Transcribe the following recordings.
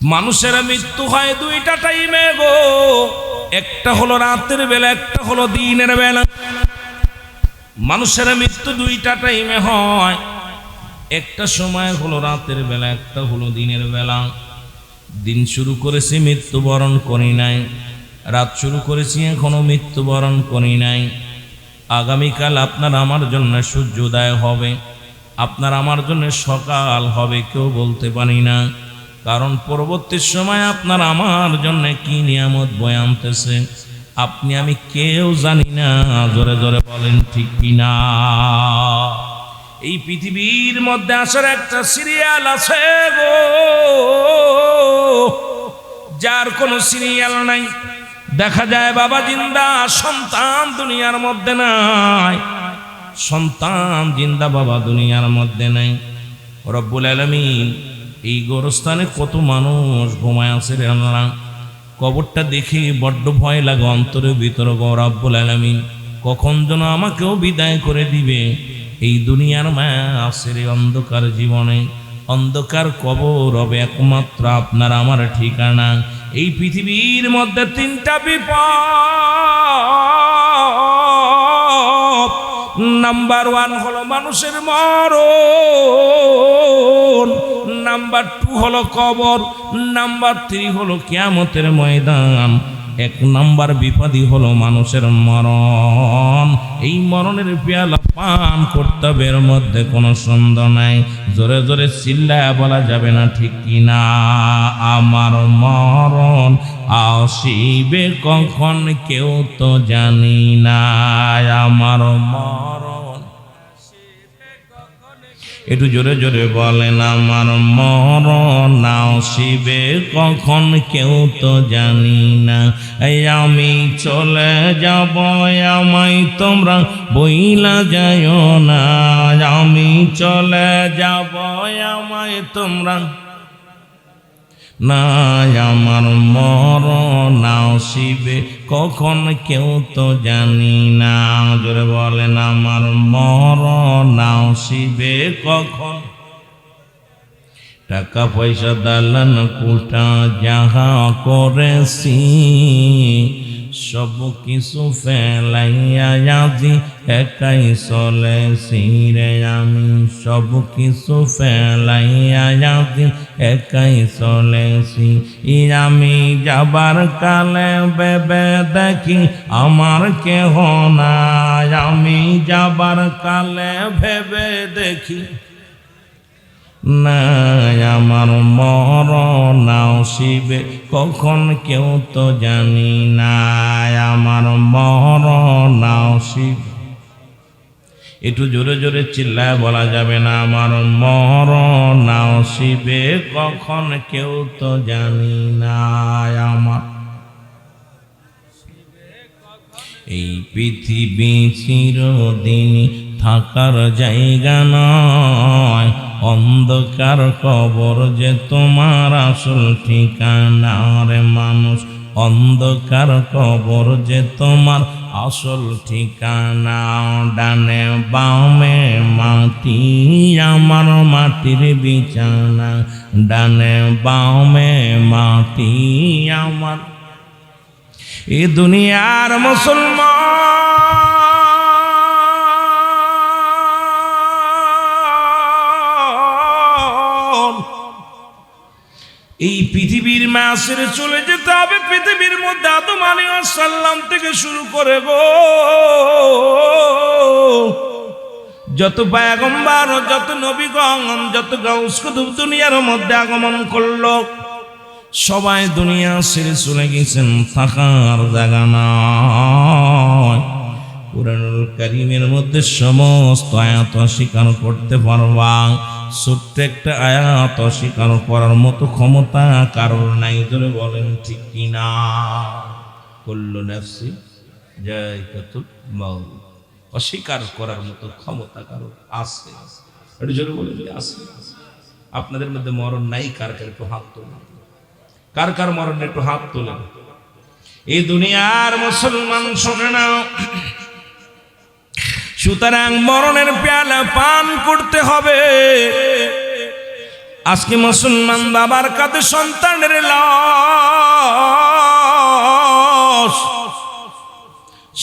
মানুষের মৃত্যু হয় দুইটা টাইমে গো, একটা হলো রাতের বেলা, একটা হলো দিনের বেলা। মানুষের মৃত্যু দুইটা টাইমে হয়, একটা সময় হলো রাতের বেলা, একটা হলো দিনের বেলা। দিন শুরু করেছি মৃত্যুবরণ করি নাই, রাত শুরু করেছি এখনো মৃত্যুবরণ করি নাই। আগামীকাল আপনার আমার জন্য সূর্যোদয় হবে, আপনার আমার জন্য সকাল হবে, কেউ বলতে পারি না। কারণ পরবর্তী সময় আপনার আমার জন্য কি নিয়ামত বয়ে আনতেছে আপনি আমি কেউ জানি না। জোরে জোরে বলেন ঠিক কিনা? এই পৃথিবীর মধ্যে আসার একটা সিরিয়াল আছে গো, যার কোনো সিরিয়াল নাই। দেখা যায় বাবা জিন্দা, সন্তান দুনিয়ার মধ্যে নাই, সন্তান জিন্দা, বাবা দুনিয়ার মধ্যে নাই। রব্বুল আলামিন এই গোরস্থানে কত মানুষ ঘুমায় আছে রে আল্লাহ, কবরটা দেখে বড্ড ভয় লাগে অন্তরের ভিতরে। গো রব্বুল আলামিন কখন যেন আমাকেও বিদায় করে দিবে। এই দুনিয়ার মায়া আছে রে অন্ধকার জীবনে, অন্ধকার কবর হবে একমাত্র আপনার আমার ঠিকানা। এই পৃথিবীর মধ্যে তিনটা বিপদ। নাম্বার 1 হলো মানুষের মরণ, নাম্বার 2 হলো কবর, নাম্বার 3 হলো কিয়ামতের ময়দান। 1 নাম্বার বিপদই হলো মানুষের মরণ। এই মরণের পেয়ালা পান করতে হবে, এর মধ্যে কোনো সন্দেহ নাই। জোরে জোরে চিল্লায়া বলা যাবে না ঠিক কিনা? আমার মরণ আসিবে কখন কেউ তো জানি না, আমার মরণ। একটু জোরে জোরে বলেন, আমার মরণ আসিবে কখন কেউ তো জানি না। এই আমি চলে যাব, আমায় তোমরা বইলা যাইও না। আমি চলে যাব, আমায় তোমরা না, আমার মরণ আসিবে কখন কেউ তো জানি না। জোরে বলেন, আমার মরণ আসিবে কখন। টাকা পয়সা দালান কোঠা যাহা করেছি, সব কিছু ফেলাইয়া আজি একাই চলেছি রে আমি। সব কিছু ফেলাইয়া আজি একাই চলেছি। আমি যাবার কালে ভেবে দেখি আমার কেহ নাই। আমি যাবার কালে ভেবে দেখি না, আমার মরণ আসিবে কখন কেউ তো জানি না, আমার মরণ আসিবে। একটু জোরে জোরে চিল্লায় বলা যাবে না, আমার মরণ আসিবে কখন কেউ তো জানি না, আমার। এই পৃথিবী চিরদিন থাকার জায়গা নয়, অন্ধকার কবর যে তোমার আসল ঠিকানা রে মানুষ। অন্ধকার কবর যে তোমার আসল ঠিকানা। ডানে বামে মাটি, আমার মাটির বিছানা। ডানে বামে মাটি আমার। এ দুনিয়ার মুসলমান, এই পৃথিবীর মাসের চলে যেতে হবে। পৃথিবীর মধ্যে আদম আলাইহিস সালাম থেকে শুরু করে গো, যত পয়গম্বর, যত নবীগণ, যত গাউস কুতুব দুনিয়ার মধ্যে আগমন করলো, সবাই দুনিয়া ছেড়ে চলে গেছেন, থাকার জায়গা নয়। কুরআনুল কারীমের মধ্যে সমস্ত আয়াত অস্বীকার করতে পারবা, ছোট্ট একটা আয়াত অস্বীকার করার মতো ক্ষমতা কারোর নাই। ধরে বলেন ঠিক কিনা? কুল্লু নাফসি যায়কাতুল মাউত, অস্বীকার করার মতো ক্ষমতা কারোর আছে? একটু জোরে বলেন আছে? আপনাদের মধ্যে মরণ নাই কার কার? একটু হাত তোলেন। কার কার মরণ একটু হাত তোলেন। এই দুনিয়ার মুসলমান শোনে না, সুতরাং মরণের পেয়ালা পান করতে হবে। আজকে মুসলমান বাবার কাছে সন্তানের লাশ,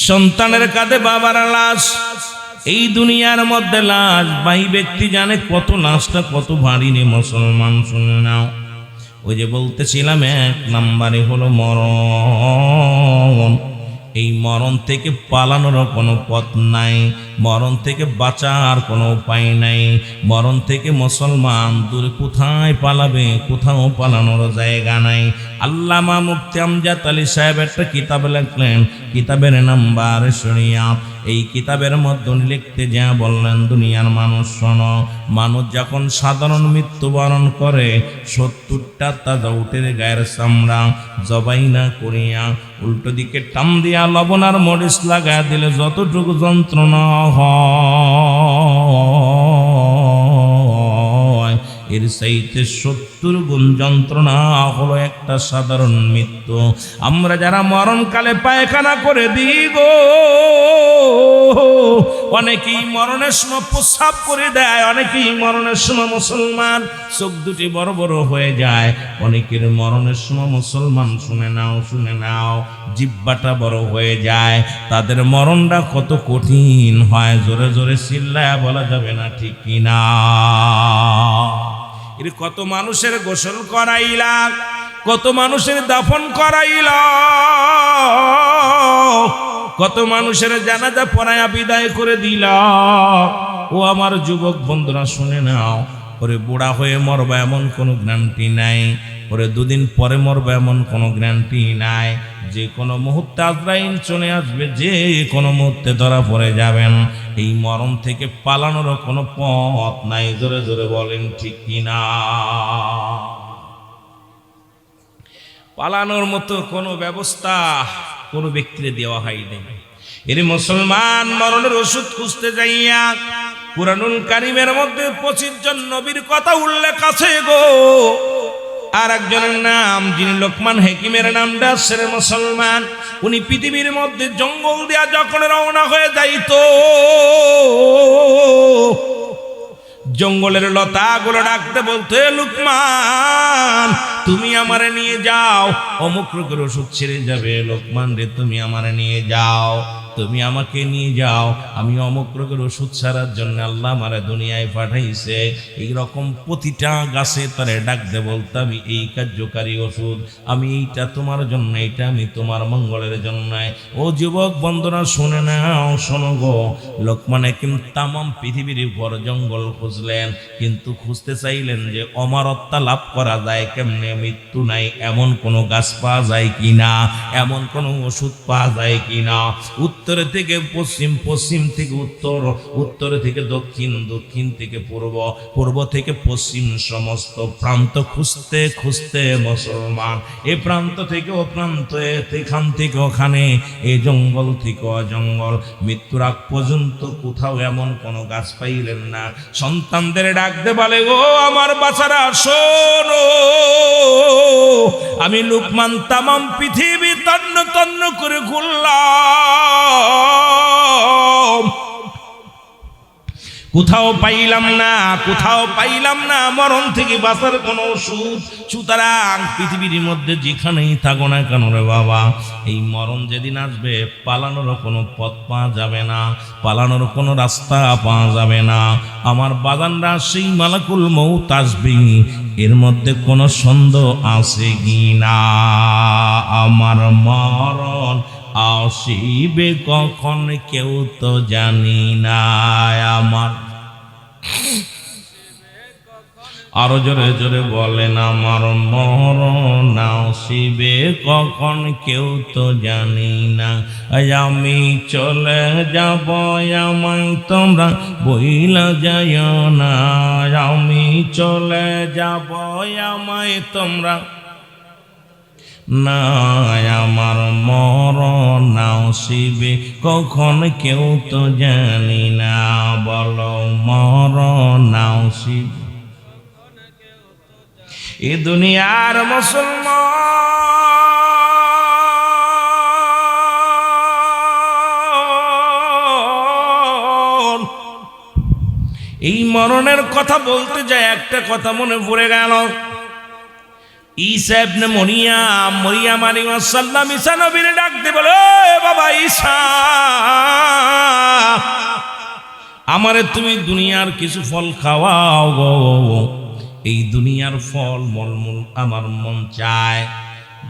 সন্তানের কাঁধে বাবার লাশ। এই দুনিয়ার মধ্যে লাশ, ভাই ব্যক্তি জানে কত লাশটা কত ভারী রে মুসলমান, শুনে নাও। ওই যে বলতেছিলাম, 1 নম্বরে হলো মরণ। এই মরণ থেকে পালানোর কোনো পথ নাই, মরণ থেকে বাঁচার কোনো উপায় নাই। মরণ থেকে মুসলমান দূরে কোথায় পালাবে? কোথাও পালানোর জায়গা নাই। আল্লামা মুফতি আমজাদ আলী সাহেব একটা কিতাব লিখলেন, কিতাবের নাম্বার শরিয়াত। এই কিতাবের মধ্যে লিখতে যা বললেন, দুনিয়ার মানুষ শোনো, মানুষ যখন সাধারণ মৃত্যুবরণ করে 70টা তাজা উটের গায়ের চামড়া জবাই না করিয়া উল্টো দিকে টান দিয়া লবণ আর মরিচ লাগা দিলে যতটুকু যন্ত্রণা হয়, এর চাইতে 70 গুণ যন্ত্রণা হলো একটা সাধারণ মৃত্যু। আমরা যারা মরণকালে পায়খানা করে দিই গো, অনেকেই মরণের সময় প্রস্রাব করে দেয়, অনেকেই মরণের সময় মুসলমান চোখ দুটি বড় বড় হয়ে যায়, অনেকের মরণের সময় মুসলমান শুনে নাও, শুনে নাও, জিহ্বাটা বড় হয়ে যায়। তাদের মরণটা কত কঠিন হয়, জোরে জোরে চিল্লায়া বলা যাবে না, ঠিক কিনা? এর কত মানুষের গোসল করাইলা, কত মানুষের দাফন করাইলা, কত মানুষের জানাজা পড়ায়া বিদায় করে দিলা। ও আমার যুবক বন্ধুরা শুনে নাও, ওরে বুড়া হয়ে মরবা এমন কোনো গ্যারান্টি নাই, ওরে 2 দিন পরে মরবা এমন কোনো গ্যারান্টি নাই। যে কোনো মুহূর্তে আজরাইল চলে আসবে, যে কোনো মুহূর্তে ধরা পড়ে যাবেন। এই মরণ থেকে পালানোর কোনো পথ নাই, জোরে জোরে বলেন ঠিক কিনা? পালানোর মতো কোনো ব্যবস্থা কোনো ব্যক্তিরে দেওয়া হয়নি। এর মুসলমান মরণের ওষুধ খুঁজতে যাইয়া কুরআনুল কারীমের মধ্যে 25 জন নবীর কথা উল্লেখ আছে গো। আর একজনের নাম, যিনি লোকমান হাকিমের নামটা আছে মুসলমান, উনি পৃথিবীর মধ্যে জঙ্গল দিয়া যখন রওনা হয়ে যাইতো, জঙ্গলের লতাগুলো ডাকতে বলতে, লোকমান তুমি আমারে নিয়ে যাও, অমুক রোগের ওষুধ ছেড়ে যাবে, লোকমান রে তুমি আমারে নিয়ে যাও, তুমি আমাকে নিয়ে যাও, আমি অমুক রোগের ওষুধ ছাড়ার জন্য আল্লাহ আমারে দুনিয়ায় পাঠাইছে। এইরকম প্রতিটা গাছে তারে ডাকতে বলতে, আমি এই কার্যকারী ওষুধ, আমি এইটা তোমার জন্য, এইটা আমি তোমার মঙ্গলের জন্য। ও যুবক বন্ধুরা শুনে নাও, শোনো গো, লোকমান হাকিম তামাম পৃথিবীর উপর জঙ্গল খুঁজলেন, কিন্তু খুঁজতে চাইলেন যে অমরত্ব লাভ করা যায় কেমনে, মৃত্যু নাই এমন কোনো গাছ পাওয়া যায় কিনা, এমন কোনো ওষুধ পাওয়া যায় কিনা। উত্তর থেকে পশ্চিম, পশ্চিম থেকে উত্তর, উত্তর থেকে দক্ষিণ, দক্ষিণ থেকে পূর্ব, পূর্ব থেকে পশ্চিম, সমস্ত প্রান্ত খুঁজতে খুঁজতে মুসলমান এ প্রান্ত থেকে ও প্রান্ত, এখান থেকে ওখানে, এই জঙ্গল থেকে ও জঙ্গল, মৃত্যুর আগ পর্যন্ত কোথাও এমন কোনো গাছ পাইলেন না। সন্তানদের ডাকতে বলে, ও আমার বাচ্চারা শোনো, আমি লোকমান তামাম পৃথিবী তন্ন তন্ন করে ঘুরলাম, কোথাও পাইলাম না, কোথাও পাইলাম না মরণ থেকে বাঁচার কোনো ওষুধ। সুতরাং পৃথিবীর মধ্যে যেখানেই থাকো না কেন রে বাবা, এই মরণ যেদিন আসবে পালানোর কোনো পথ পাওয়া যাবে না, পালানোর কোনো রাস্তা পাওয়া যাবে না। আমার বাগানরা সেই মালাকুল মউত আসবে, এর মধ্যে কোনো সন্দেহ আছে কি না? আমার মরণ আসিবে কখন কেউ তো জানি না। আমার আরো জোরে জোরে বলেন, আমার মরণ আসিবে কখন কেউ তো জানি না। আমি চলে যাব, আমায় তোমরা বইলা যায় না, আমি চলে যাব, আমায় তোমরা না, আমার মরণ আসিবে কখন কেউ তো জানি না। বলো মরণ আসিবে। এ দুনিয়ার মুসলমান এই মরণের কথা বলতে যায় একটা কথা মনে পড়ে গেল। ঈসা ইবনে মরিয়াম আলাইহিস সালাম ঈসা নবীর ডাক দিয়ে বলে, ও বাবা ঈসা, আমারে তুমি দুনিয়ার কিছু ফল খাওয়াও গো। এই দুনিয়ার ফল মলমূল আমার মন চায়।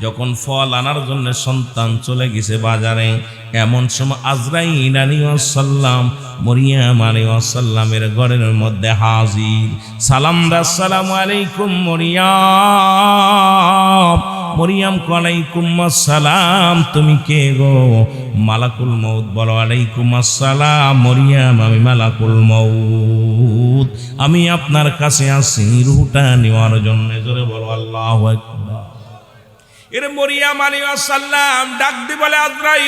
যখন ফল আনার জন্য সন্তান চলে গেছে বাজারে, এমন সময় আজরাইল আলাইহিস সালাম মরিয়াম আলাইহিস সালামের ঘরের মধ্যে হাজির। সালাম দা, আসসালামু আলাইকুম মরিয়াম। মরিয়াম ওয়ালাইকুম আসসালাম, তুমি কে গো? মালাকুল মউত। বলো আলাইকুম আসসালাম মরিয়াম, আমি মালাকুল মউত, আমি আপনার কাছে আসি রূহটা নেওয়ার জন্য। জোরে বলো আল্লাহু আকবার। এর মরিয়াম আলাইহিস সালাম ডাক দিয়ে বলে, আজরাইল,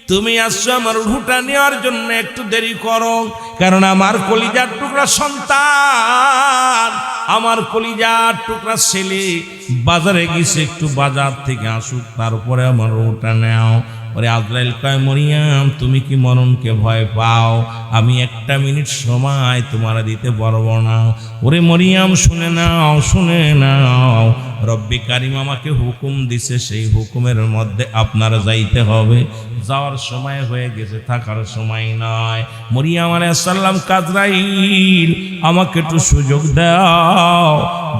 তুমি আসছো আমার রূহটা নেওয়ার জন্য, একটু দেরি করো, কারণ আমার কলিজার টুকরা সন্তান, আমার কলিজার টুকরা ছেলে বাজারে গেছে, একটু বাজার থেকে আসুক, তারপরে আমার রূহটা নেও। ওরে আজরাইল কয়, মরিয়াম তুমি কি মরণকে ভয় পাও? আমি একটা মিনিট সময় তোমার দিতে পারবো না। ওরে মরিয়াম শুনে নাও, রব্বি কারিম আমাকে হুকুম দিছে, সেই হুকুমের মধ্যে আপনার যাইতে হবে। যাওয়ার সময় হয়ে গেছে, থাকার সময় নয়। মরিয়াম আলাইহিস সালাম, আজরাইল আমাকে একটু সুযোগ দাও,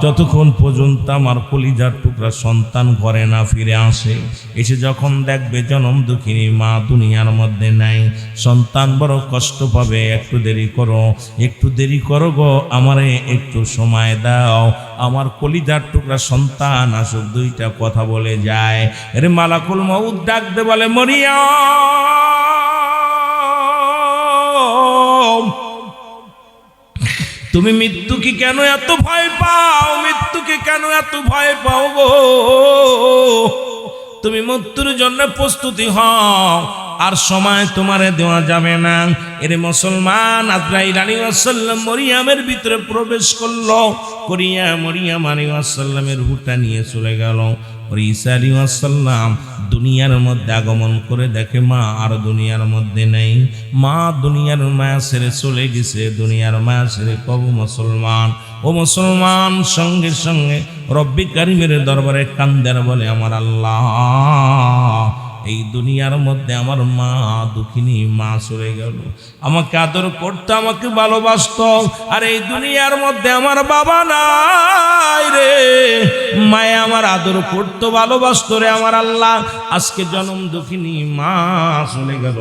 যতক্ষণ পর্যন্ত আমার কলিজার টুকরা সন্তান ঘরে না ফিরে আসে। এসে যখন দেখবে জনম দুঃখিনী মা দুনিয়ার মধ্যে নাই, সন্তান বড় কষ্ট পাবে, একটু দেরি করো গো, আমারে একটু সময় দাও, আমার কলিজার টুকরা সন্তান আসুক, দুইটা কথা বলে যায়। এর মালাকুল মউত ডাক দে বলে, মরিয়াম তুমি মৃত্যুকে কেন এত ভয় পাও? মৃত্যুকে কেন এত ভয় পাও গো? তুমি মৃত্যুর জন্য প্রস্তুতি হও, আর সময় তোমারে দেওয়া যাবে না। এর মুসলমান আজরাইল আলাইহিস সালাম মরিয়ামের ভিতরে প্রবেশ করলো, মরিয়াম আলাইহিস সালামের রূহটা নিয়ে চলে গেল। ঈসা আলাইহিস সালাম দুনিয়ার মধ্যে আগমন করে দেখে মা আর দুনিয়ার মধ্যে নেই। মা দুনিয়ার মায়া ছেড়ে চলে গেছে, দুনিয়ার মায়া ছেড়ে কব মুসলমান। ও মুসলমান, সঙ্গে সঙ্গে রব্বি কারিমের দরবারে কান্দার বলে, আমার আল্লাহ, এই দুনিয়ার মধ্যে আমার মা দুঃখিনী মা চলে গেল, আমাকে আদর করতো, আমাকে ভালোবাসতো, আর এই দুনিয়ার মধ্যে আমার বাবা নাই রে, মায়ে আমার আদর করতো, ভালোবাসতো রে। আমার আল্লাহ, আজকে জনম দুঃখিনী মা চলে গেল,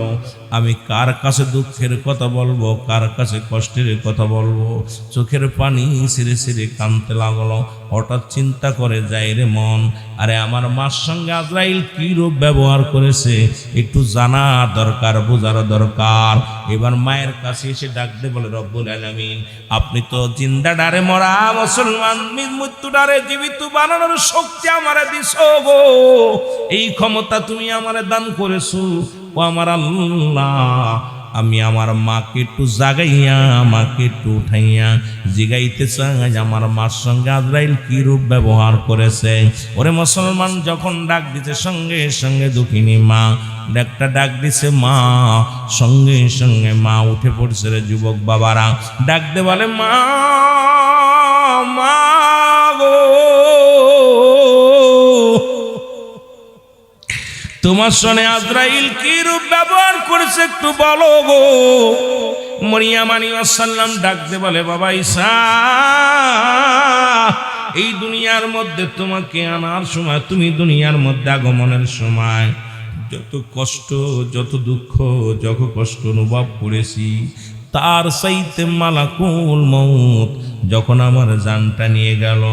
আমি কার কাছে দুঃখের কথা বলবো, কার কাছে কষ্টের কথা বলবো? চোখের পানি ছিঁড়ে ছিঁড়ে কাঁদতে লাগলো। হঠাৎ চিন্তা করে যায় রে মন, আরে আমার মার সঙ্গে আজরাইল কি রূপ ব্যবহার করেছে, একটু জানা দরকার, বোঝার দরকার। এবার মায়ের কাছে এসে ডাকতে বলে, রব্বুল আলামিন, আপনি তো জিন্দা ডারে মরা মুসলমান, মৃত্যু ডারে জীবিত বানানোর শক্তি আমারে দিছো গো, এই ক্ষমতা তুমি আমারে দান করেছো। ও আমার আল্লাহ, আমি আমার মাকে একটু জাগাইয়া, আমাকে একটু উঠাইয়া জিগাইতে চাই, আমার মার সঙ্গে আজরাইল কি রূপ ব্যবহার করেছে। ওরে মুসলমান, যখন ডাক দিতে সঙ্গে সঙ্গে দুঃখিনী মা একটা ডাক দিছে মা, সঙ্গে সঙ্গে মা উঠে পড়ছে রে। যুবক বাবারা ডাক দে বলে, মা গো, তোমার সনে আজরাইল কি রূপ ব্যবহার করেছে একটু বলো গো। মরিয়াম আলাইহিস সালাম ডাক দে বলে, বাবা ঈসা, এই দুনিয়ার মধ্যে তোমাকে আনার সময়, তুমি দুনিয়ার মধ্যে আগমনের সময় যত কষ্ট, যত দুঃখ, যত কষ্ট অনুভব করেছি, তার চাইতে মালাকুল মউত যখন আমার জানটা নিয়ে গেল,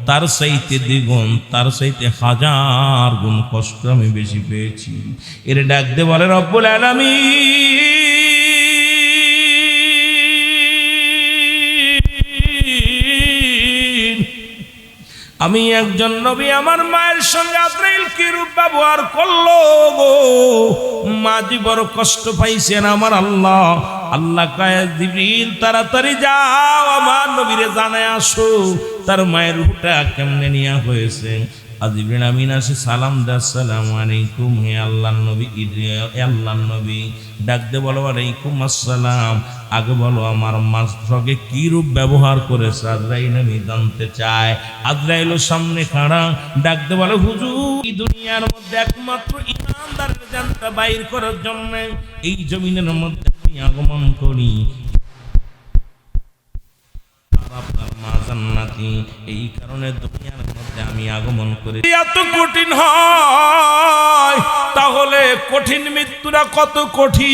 তার চাইতে দ্বিগুণ, তার চাইতে 1000 গুণ কষ্ট আমি বেশি পেয়েছি। এর ডাক দে বলে, রব্বুল আলামিন, আমি একজন নবী, আমার মায়ের সঙ্গে আজরাইল কি রূপ ব্যবহার করলো গো, মা যে বড় কষ্ট পাইছেন। আমার আল্লাহ, আল্লাহ কয়, জিবরিল তাড়াতাড়ি যাও, আমার নবীরে জানায় আসো তার মায়ের রূহটা কেমনে নিয়া হয়েছে। আজরিল আমিন আসে সালাম দে, আসসালামু আলাইকুম হে আল্লাহর নবী, আল্লাহর নবী। ডাক দে বলো আলাইকুম আসসালাম। আগে বলো আমার সঙ্গে কি রূপ ব্যবহার করেছে আজরাইল, আমি জানতে চাই। আজরাইলের সামনে খাড়া, ডাক দে বলে হুজুর, এই দুনিয়ার মধ্যে একমাত্র ইমানদারের জানটা বাইর করার জন্য এই জমিনের মধ্যে আমি আগমন করি। আপনার মা জান্নাতি, এই কারণে দুনিয়ার মধ্যে আমি আগমন করি। এত কঠিন হয়, তাহলে কঠিন মৃত্যুটা কত কঠিন।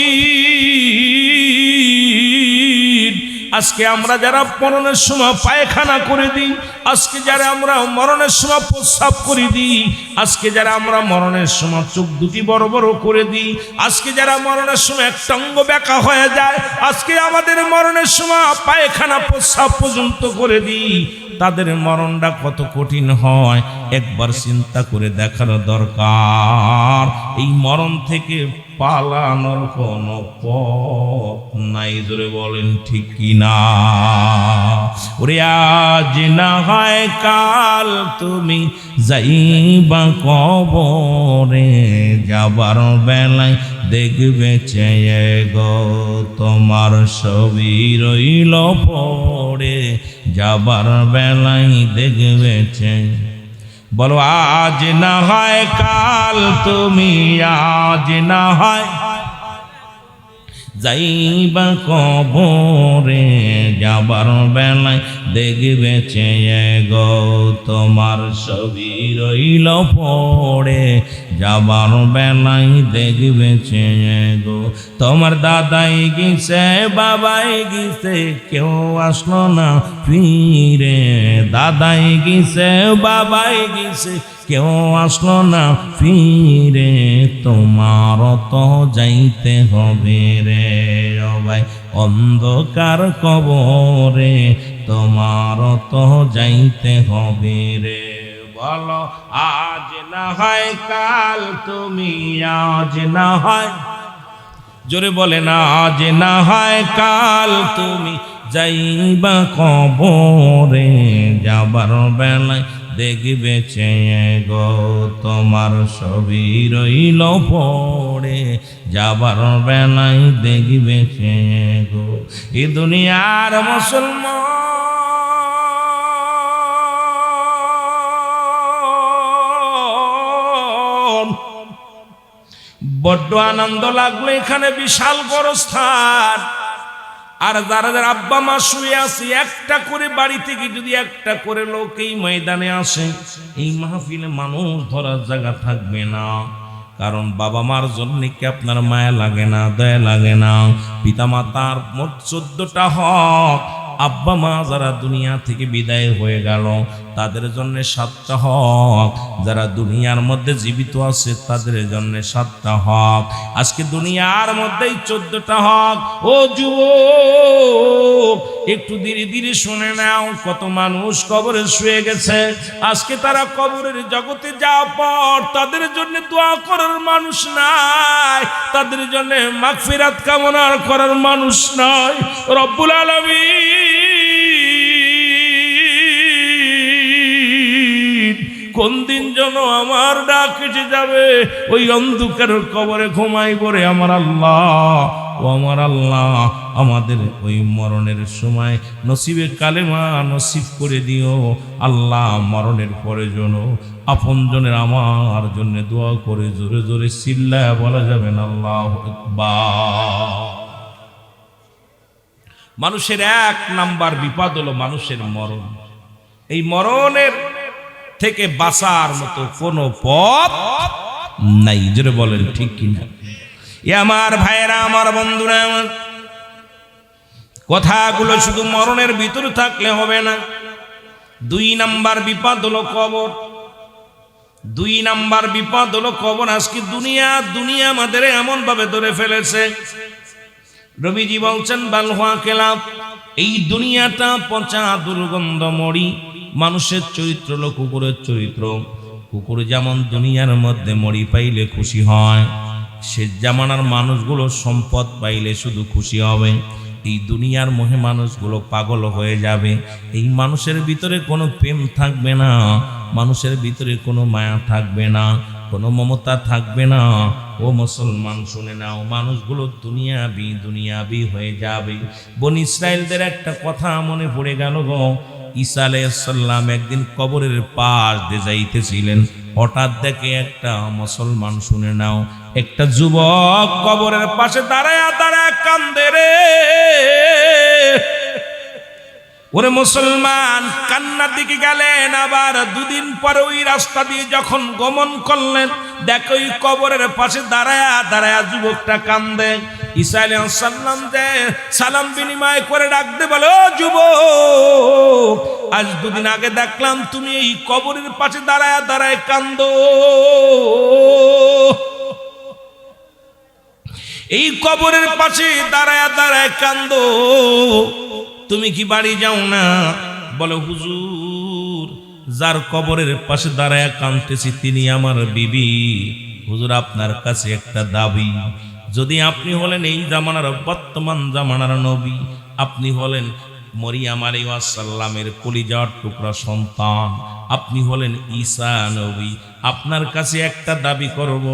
আজকে আমরা যারা মরণের সময় পায়খানা করে দিই, আজকে যারা আমরা মরণের সময় প্রস্রাব করে দিই, আজকে যারা আমরা মরণের সময় চোখ দুটি বড় বড় করে দিই, আজকে যারা মরণের সময় একটা অঙ্গ ব্যাকা হয়ে যায়, আজকে আমাদের মরণের সময় পায়খানা প্রস্রাব পর্যন্ত করে দিই, তাদের মরণটা কত কঠিন হয় একবার চিন্তা করে দেখার দরকার। এই মরণ থেকে পালানোর কোনো পথ নাই, জোরে বলেন ঠিক কিনা? ওরে আজ না হয় কাল তুমি যাইবা কবরে, যাবার বেলায় দেখবে চেয়ে গো তোমার ছবি রইল পড়ে, যাবার বেলায় দেখবে চেয়ে। বলো আজ না হয় কাল তুমি, আজ না হয় যাইবা কবরে, যাবার বেলায় দেখবে চেয়ে গো তোমার ছবি রইল পড়ে, যাবার বেলায় দেখবে চেয়ে গো। তোমার দাদাই গেছে, বাবাই গেছে, কেউ আসলো না ফিরে। দাদাই গেছে, বাবাই গেছে, কেউ আসলো না ফিরে। তোমার তো যাইতে হবে রে ও ভাই অন্ধকার কবরে, তোমার তো যাইতে হবে রে। বলো আজ না হয় কাল তুমি, আজ না হয়, জোরে বলে না, আজ না হয় কাল তুমি যাইবা কবরে, যাবার বেলায় দেখবে চেয়ে গো তোমার ছবি রইল পড়ে, যাবার বেলায় দেখবে চেয়ে গো। এ দুনিয়ার মুসলমান বড্ড আনন্দ লাগলো, এখানে বিশাল গোরস্থান। আর যারা যারা আব্বা মা শুয়ে আছে, একটা করে বাড়ি থেকে যদি একটা করে লোক এই ময়দানে আসে, এই মাহফিলে মানুষ ধরার জায়গা থাকবে না। কারণ বাবা মার জন্য কি আপনার মায়া লাগে না, দয়া লাগে না? পিতা মাতার মোট 14টা হক, আব্বা মা যারা দুনিয়া থেকে বিদায় হয়ে গেল তাদের জন্য 7টা হক, যারা দুনিয়ার মধ্যে জীবিত আছে তাদের জন্য 7টা হক। আজকে দুনিয়ার মধ্যেই 14টা হক। ও যুবক, একটু ধীরে ধীরে শুনে নাও, কত মানুষ কবরে শুয়ে গেছে। আজকে তারা কবরের জগতে যাওয়ার পর তাদের জন্য দোয়া করার মানুষ নাই, তাদের জন্য মাগফিরাত কামনা করার মানুষ নাই। রব্বুল আলামিন কোন দিন যেন আমার ডাক এসে যাবে, ওই অন্ধকারের কবরে ঘুমাই পড়ে আমার আল্লাহ, ও আমার আল্লাহ, আমাদের ওই মরণের সময় নসিবে কালেমা নসিব করে দিও আল্লাহ। মরণের পরে যেন আপনজনের আমার জন্য দোয়া করে জোরে জোরে চিল্লায় বলা যাবে না আল্লাহু আকবার। মানুষের 1 নাম্বার বিপদ হলো মানুষের মরণ। এই মরণের থেকে বাঁচার মতো কোনো পথ নাই, জোরে বলেন ঠিক কিনা? আমার ভাইয়েরা, আমার বন্ধুরা, আমার কথাগুলো শুধু মরণের ভিতরে থাকলে হবে না। 2 নাম্বার বিপদ হলো কবর। 2 নাম্বার বিপদ হলো কবর। আজকে দুনিয়া আমাদের এমন ভাবে ধরে ফেলেছে, রবিজি বলছেন বালহুয়া খেলাফ, এই দুনিয়াটা পচা দুর্গন্ধ মরি। মানুষের চরিত্র হলো কুকুরের চরিত্র। কুকুর যেমন দুনিয়ার মধ্যে মরি পাইলে খুশি হয়, সে জামানার মানুষগুলো সম্পদ পাইলে শুধু খুশি হবে। এই দুনিয়ার মোহে মানুষগুলো পাগল হয়ে যাবে। এই মানুষের ভিতরে কোনো প্রেম থাকবে না, মানুষের ভিতরে কোনো মায়া থাকবে না, কোনো মমতা থাকবে না। ও মুসলমান শুনে নাও, মানুষগুলো দুনিয়াবি হয়ে যাবে। বনি ইসরাইলদের একটা কথা মনে পড়ে গেল গো। ঈসা আলাইহিস সালাম একদিন কবরের পাশ দিয়ে যাইতেছিলেন, হঠাৎ দেখে একটা মুসলমান, শুনে নাও, একটা যুবক কবরের পাশে দাঁড়ায় কান্দে রে। ওরে মুসলমান, কান্নার দিকে গেলেন, আবার দুদিন পরে ওই রাস্তা দিয়ে যখন গমন করলেন, দেখো ওই কবরের পাশে দাঁড়ায়া যুবকটা কান্দে। ঈসা আলাইহিস সালাম যে সালাম বিনিময় করে ডাকতে বলে, ও যুবক, আজ দুদিন আগে দেখলাম তুমি এই কবরের পাশে দাঁড়ায় কান্দো। এই কবরের পাশে দাঁড়ায় কান্দো, তুমি কি বাড়ি যাও না? বলে, হুজুর, যার কবরের পাশে দাঁড়ায় কাঁদতেছি তিনি আমার বিবি। হুজুর, আপনার কাছে একটা দাবি, যদি আপনি হলেন এই জামানার, বর্তমান জামানার নবী, আপনি হলেন মরিয়াম আলাইহিস সালামের কলিজার টুকরা সন্তান, আপনি হলেন ঈসা নবী, আপনার কাছে একটা দাবি করব,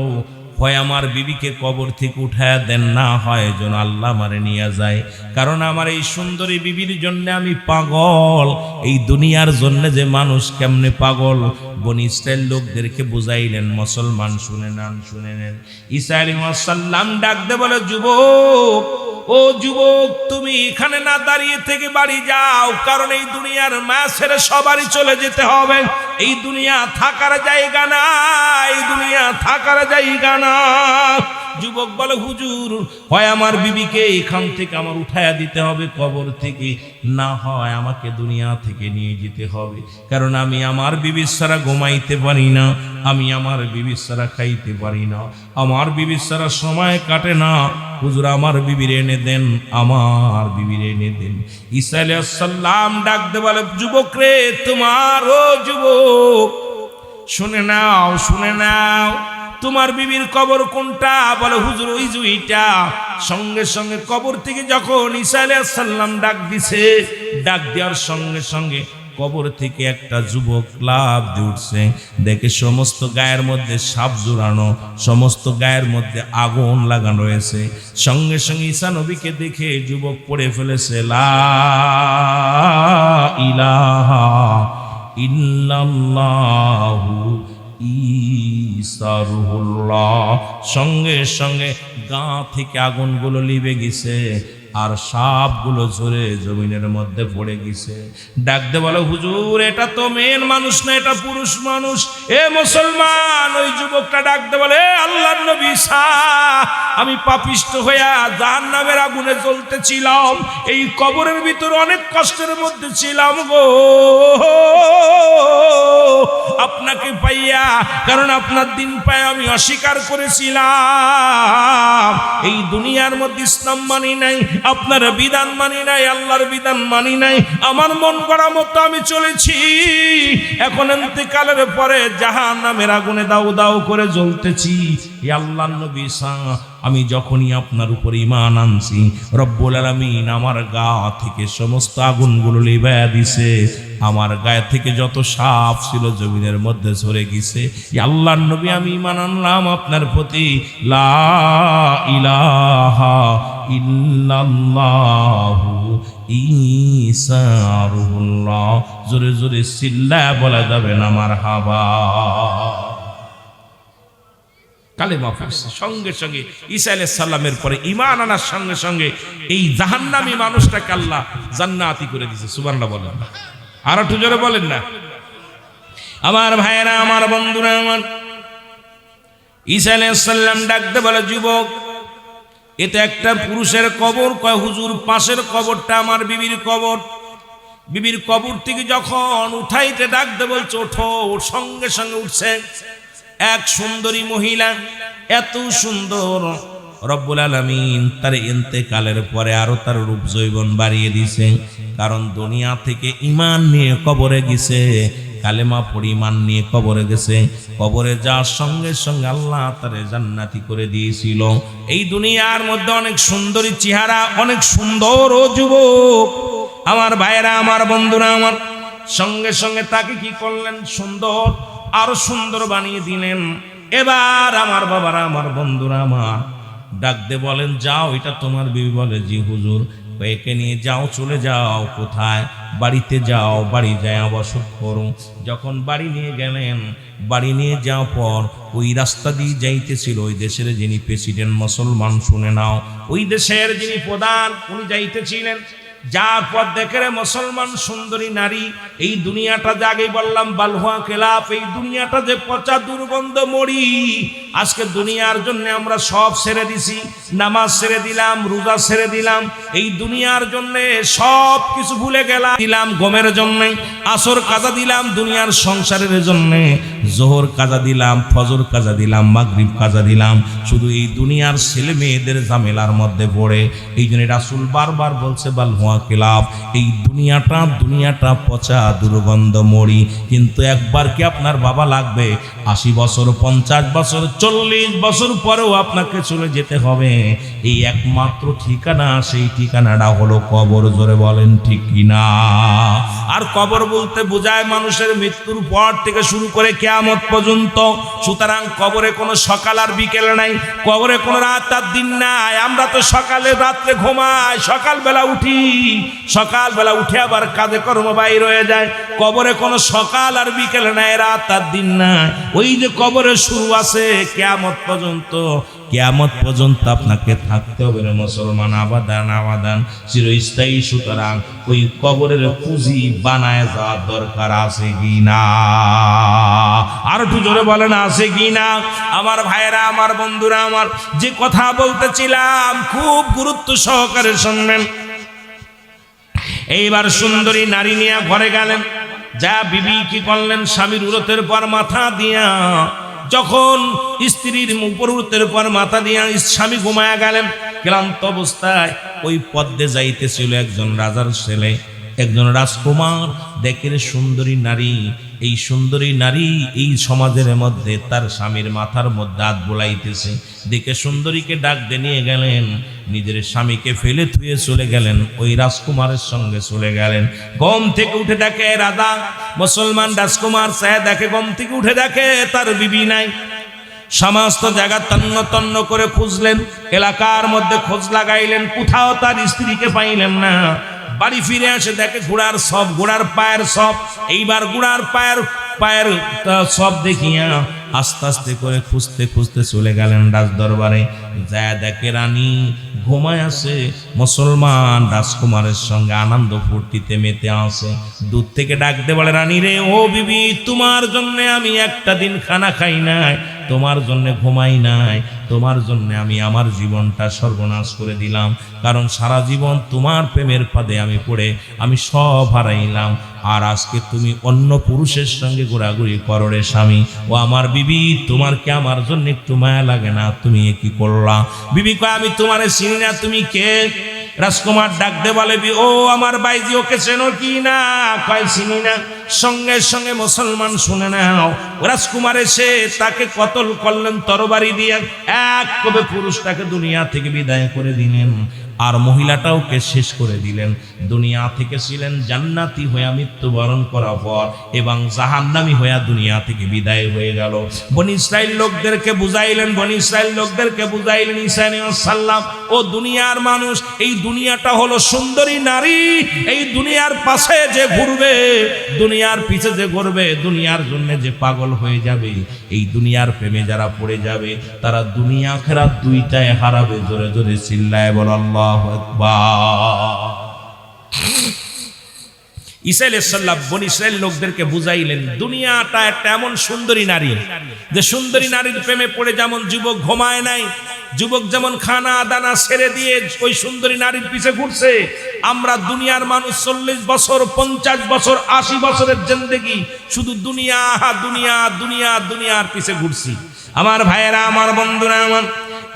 হয় আমার বিবিকে কবর থেকে উঠায় দেন, না হয় যেন আল্লাহ আমারে নিয়ে যায়। কারণ আমার এই সুন্দরী বিবির জন্য আমি পাগল। এই দুনিয়ার জন্য যে মানুষ কেমনে পাগল, বনি ইসরাইল লোকদেরকে বুঝাইলেন। মুসলমান শুনে নেন। ঈসা আলাইহিস সালাম ডাক দে বলে, যুবক, ও যুবক, তুমি এখানে না দাঁড়িয়ে থেকে বাড়ি যাও, কারণ এই দুনিয়ার মায়া ছেড়ে সবারই চলে যেতে হবে। এই দুনিয়া থাকার জায়গা না, এই দুনিয়া থাকার জায়গা না। যুবক বলে, হুজুর, হয় আমার বিবিকে এখান থেকে আমার উঠায়া দিতে হবে কবর থেকে, না হয় আমাকে দুনিয়া থেকে নিয়ে যেতে হবে। কারণ আমি আমার বিবির ছাড়া ঘুমাইতে পারি না, আমি আমার বিবির ছাড়া খাইতে পারি না, আমার বিবির ছাড়া সময় কাটে না। হুজুর, আমার বিবির এনে দেন, আমার বিবির এনে দেন। ঈসা আলাইহিস সালাম ডাক দে বলে, যুবক রে, তোমার, ও যুবক, শুনে নাও, তোমার বিবির কবর কোনটা? বলে, হুজুর, ওই যে ওইটা। সঙ্গে সঙ্গে কবর থেকে যখন ঈসা আলাইহিস সালাম ডাক দিছে, ডাক দেওয়ার সঙ্গে সঙ্গে কবর থেকে একটা যুবক লাফ দিয়ে উঠছে। দেখে সমস্ত গায়ের মধ্যে সাপ জোড়ানো, সমস্ত গায়ের মধ্যে আগুন লাগানো রয়েছে। সঙ্গে সঙ্গে ঈসা নবীকে দেখে যুবক পড়ে ফেলেছে, লা ইলাহা ইল্লাল্লাহু ঈসা রুহুল্লাহ। সঙ্গে সঙ্গে গা থেকে আগুনগুলো লিবে গেছে, আর সাপগুলো ঝরে জমিনের মধ্যে পড়ে গেছে। ডাকতে বলে, হুজুর, এটা তো মেন মানুষ না, এটা পুরুষ মানুষ। এ মুসলমান, ওই যুবকটা ডাকতে বলে, আল্লাহর নবী ঈসা, আমি পাপিষ্ঠ হইয়া জাহান্নামের আগুনে জ্বলতেছিলাম, এই কবরের ভিতর অনেক কষ্টের মধ্যে ছিলাম গো, আপনাকে পাইয়া, কারণ আপনার দিন পায় আমি অস্বীকার করেছিলাম। এই দুনিয়ার মধ্যে ইসলাম মানি নাই, আপনার বিধান মানি নাই, আল্লাহর বিধান মানি নাই, আমার মন করা মতো আমি চলেছি। এখন ইন্তেকালের পরে জাহান্নামের আগুনে দাউ দাউ করে জ্বলতেছি। হে আল্লাহর নবী ঈসা, আমি যখনই আপনার উপর ঈমান আনছি, রব্বুল আলামিন আমার গা থেকে সমস্ত আগুনগুলো লিভাইয়া দিছে, আমার গায়ে থেকে যত সাপ ছিল জমিনের মধ্যে ঝরে গেছে। আল্লাহর নবী, আমি ঈমান আনলাম আপনার প্রতি, লা ইলাহা ইল্লাল্লাহু ঈসা রুহুল্লাহ। জোরে জোরে চিল্লায়া বলা যাবে না মারহাবা। কালেমা পড়ছে, সঙ্গে সঙ্গে ঈসা আলাইহিস সালামের পরে ঈমান আনার সঙ্গে সঙ্গে এই জাহান্নামী মানুষটাকে আল্লাহ জান্নাতি করে দিয়েছে। সুবহানাল্লাহ বলেন, আর একটু জোরে বলেন না। আমার ভাইয়েরা, আমার বন্ধুরা, আমার ঈসা আলাইহিস সালাম ডাকতে বলে, যুবক, এটা একটা পুরুষের কবর। কয়, হুজুর, পাশের কবরটা আমার বিবির কবর। বিবির কবর থেকে যখন উঠাইতে ডাকতে বলছে, ওঠো, সঙ্গে সঙ্গে উঠছে এক সুন্দরী মহিলা। এত সুন্দর, রব্বুল আলামিন তার ইন্তেকালের পরে আরো তার রূপ যৌবন বাড়িয়ে দিছে। কারণ দুনিয়া থেকে ঈমান নিয়ে কবরে গেছে, কালেমা পড়ে ঈমান নিয়ে কবরে গেছে। কবরে যাওয়ার সঙ্গে সঙ্গে আল্লাহ তারে জান্নাতি করে দিয়েছিল। এই দুনিয়ার মধ্যে অনেক সুন্দরী চেহারা, অনেক সুন্দর ও যুবক, আমার ভাইয়েরা, আমার বন্ধুরা, আমার সঙ্গে সঙ্গে তাকে কি করলেন, সুন্দর, আরো সুন্দর বানিয়ে দিলেন। এবার আমার বাবারা, আমার বন্ধুরা আমার, ডাক দে বলেন, যাও, এটা তোমার বিবি। বলে, জি হুজুর। একে নিয়ে যাও, চলে যাও। কোথায়? বাড়িতে যাও, বাড়ি যায় অবসর করো। যখন বাড়ি নিয়ে গেলেন, বাড়ি নিয়ে যাওয়ার পর ওই রাস্তা দিয়ে যাইতেছিল ওই দেশের যিনি প্রেসিডেন্ট, মুসলমান, শুনে নাও, ওই দেশের যিনি প্রধান, উনি যাইতেছিলেন। যার পর দেখে রে মুসলমান সুন্দরী নারী, এই দুনিয়াটা যে আগেই বললাম বালহুয়া খেলাফ, এই দুনিয়াটা যে পচা দুর্গন্ধ মরি। আজকে দুনিয়ার জন্য আমরা সব ছেড়ে দিছি, নামাজ ছেড়ে দিলাম, রোজা ছেড়ে দিলাম, এই দুনিয়ার জন্য সব কিছু ভুলে গেলাম। দিলাম গমের জন্য, আসর কাজা দিলাম দুনিয়ার সংসারের জন্য, জোহর কাজা দিলাম, ফজর কাজা দিলাম, মাগরিব কাজা দিলাম, শুধু এই দুনিয়ার ছেলে মেয়েদের ঝামেলার মধ্যে পড়ে। এই জন্য রাসূল বারবার বলছে বালহুয়া খেলাফ, এই দুনিয়াটা পচা দুর্গন্ধ মরি। কিন্তু একবার কি আপনার বাবা লাগবে 80 বছর, 50 বছর, 40 বছর পরেও আপনাকে চলে যেতে হবে। এই একমাত্র ঠিকানা, সেই ঠিকানাটা হলো কবর। জোরে বলেন ঠিক কিনা? আর কবর বলতে বোঝায় মানুষের মৃত্যুর পর থেকে শুরু করে কিয়ামত পর্যন্ত। সুতরাং কবরে কোনো সকাল আর বিকেল নাই, কবরে কোনো রাত আর দিন নাই। আমরা তো সকালে রাত্রে ঘুমাই, সকালবেলা উঠি, সকালবেলা উঠে আবার কাজে কর্ম বাইর হয়ে যায়। কবরে কোনো সকাল আর বিকেল নাই, রাত আর দিন নাই। ওই যে কবরে শুরু আছে কিয়ামত পর্যন্ত, কিয়ামত পর্যন্ত আপনাকে থাকতে হবে রে মুসলমান, আবাদান আবাদান চিরস্থায়ী। সুতরাং ওই কবরের পুঁজি বানায় যাওয়ার দরকার আছে কি না? আর একটু জোরে বলেন, আছে কি না? আমার ভাইরা, আমার বন্ধুরা আমার, যে কথা বলতেছিলাম খুব গুরুত্ব সহকারে শুনবেন। এইবার সুন্দরী নারী নিয়ে ঘরে গেলেন। যা বিবি কি করলেন, স্বামীর উরতের পর মাথা দিয়া, যখন স্ত্রীর উপর উরতের পর মাথা দিয়া স্বামী ঘুমায়া গেলেন, ক্লান্ত অবস্থায় ওই পদ্মে যাইতেছিল একজন রাজার ছেলে, একজন রাজকুমার। দেখেন সুন্দরী নারী, এই সুন্দরী নারী এই সমাজের মধ্যে তার স্বামীর মাথার মধ্যে হাত বোলাইতেছে। দেখে সুন্দরীকে ডাক দিয়ে নিয়ে গেলেন, নিজের স্বামীকে ফেলে থুয়ে চলে গেলেন, ওই রাজকুমারের সঙ্গে চলে গেলেন। ঘুম থেকে উঠে দেখে রাজা, মুসলমান রাজকুমার চায় দেখে, ঘুম থেকে উঠে দেখে তার বিবি নাই। সমস্ত জায়গা তন্ন তন্ন করে খুঁজলেন, এলাকার মধ্যে খোঁজ লাগাইলেন, কোথাও তার স্ত্রীকে পাইলেন না। বাড়ি ফিরে আসে দেখে ঘোড়ার সব, ঘোড়ার পায়ের সব। এইবার ঘোড়ার পায়ের সব দেখিয়া আস্তে আস্তে করে খুঁজতে খুঁজতে চলে গেলেন রাজ দরবারে। যা দেখে রানী ঘুমায় আছে, মুসলমান রাজকুমারের সঙ্গে আনন্দ ফুর্তিতে মেতে আছে। দূর থেকে ডাকতে বলে, রানী রে, ও বিবি, তোমার জন্য আমি একটা দিন খানা খাই নাই, তোমার জন্য ঘুমাই নাই, তোমার জন্য আমি আমার জীবনটা সর্বনাশ করে দিলাম। কারণ সারা জীবন তোমার প্রেমের ফাঁদে আমি পড়ে আমি সব হারাইলাম। আর আজকে তুমি অন্য পুরুষের সঙ্গে ঘোরাঘুরি করো রে স্বামী। ও আমার বিবি, তোমার কি আমার জন্য একটু মায়া লাগে না? তুমি এ কি করলা? বিবি কয়, আমি তোমারে চিনি না, তুমি কে? রাজকুমার ডাক দে বলে, ও আমার বাইজি, ওকে চেনো কি না? কয়, চিনি না। সঙ্গে সঙ্গে মুসলমান শুনে নাও, রাজকুমার এসে তাকে কতল করলেন তরবারি দিয়ে। এক কবে পুরুষটাকে দুনিয়া থেকে বিদায় করে দিলেন, আর মহিলাটাওকে শেষ করে দিলেন। দুনিয়া থেকে ছিলেন জান্নাতি হইয়া মৃত্যুবরণ করার পর, এবং জাহান্নামী হইয়া দুনিয়া থেকে বিদায় হয়ে গেল। বনি ইসরাইল লোকদেরকে বুঝাইলেন, বনি ইসরাইল লোকদেরকে বুঝাইলেন, ঈসা আলাইহিস সালাম, ও দুনিয়ার মানুষ, এই দুনিয়াটা হলো সুন্দরী নারী। এই দুনিয়ার পাশে যে ঘুরবে, দুনিয়ার পিছে যে ঘুরবে, দুনিয়ার জন্য যে পাগল হয়ে যাবে, এই দুনিয়ার প্রেমে যারা পড়ে যাবে, তারা দুনিয়া আখিরাত দুইটাই হারাবে। জোরে জোরে চিল্লায় বল আল্লাহু আকবার। ঈসা আলাইহিস সালাম বনি ইসরাইল লোকদেরকে বুঝাইলেন, দুনিয়াটা একটা এমন সুন্দরী নারী, যে সুন্দরী নারীর প্রেমে পড়ে যেমন যুবক ঘুমায় নাই, যুবক যেমন খানা দানা ছেড়ে দিয়ে ওই সুন্দরী নারীর পিছে ঘুরছে, আমরা দুনিয়ার মানুষ 40 বছর, 50 বছর, 80 বছরের জিন্দেগি শুধু দুনিয়া দুনিয়া দুনিয়া দুনিয়ার পিছে ঘুরছি। আমার ভাইয়েরা, আমার বন্ধুরা আমার,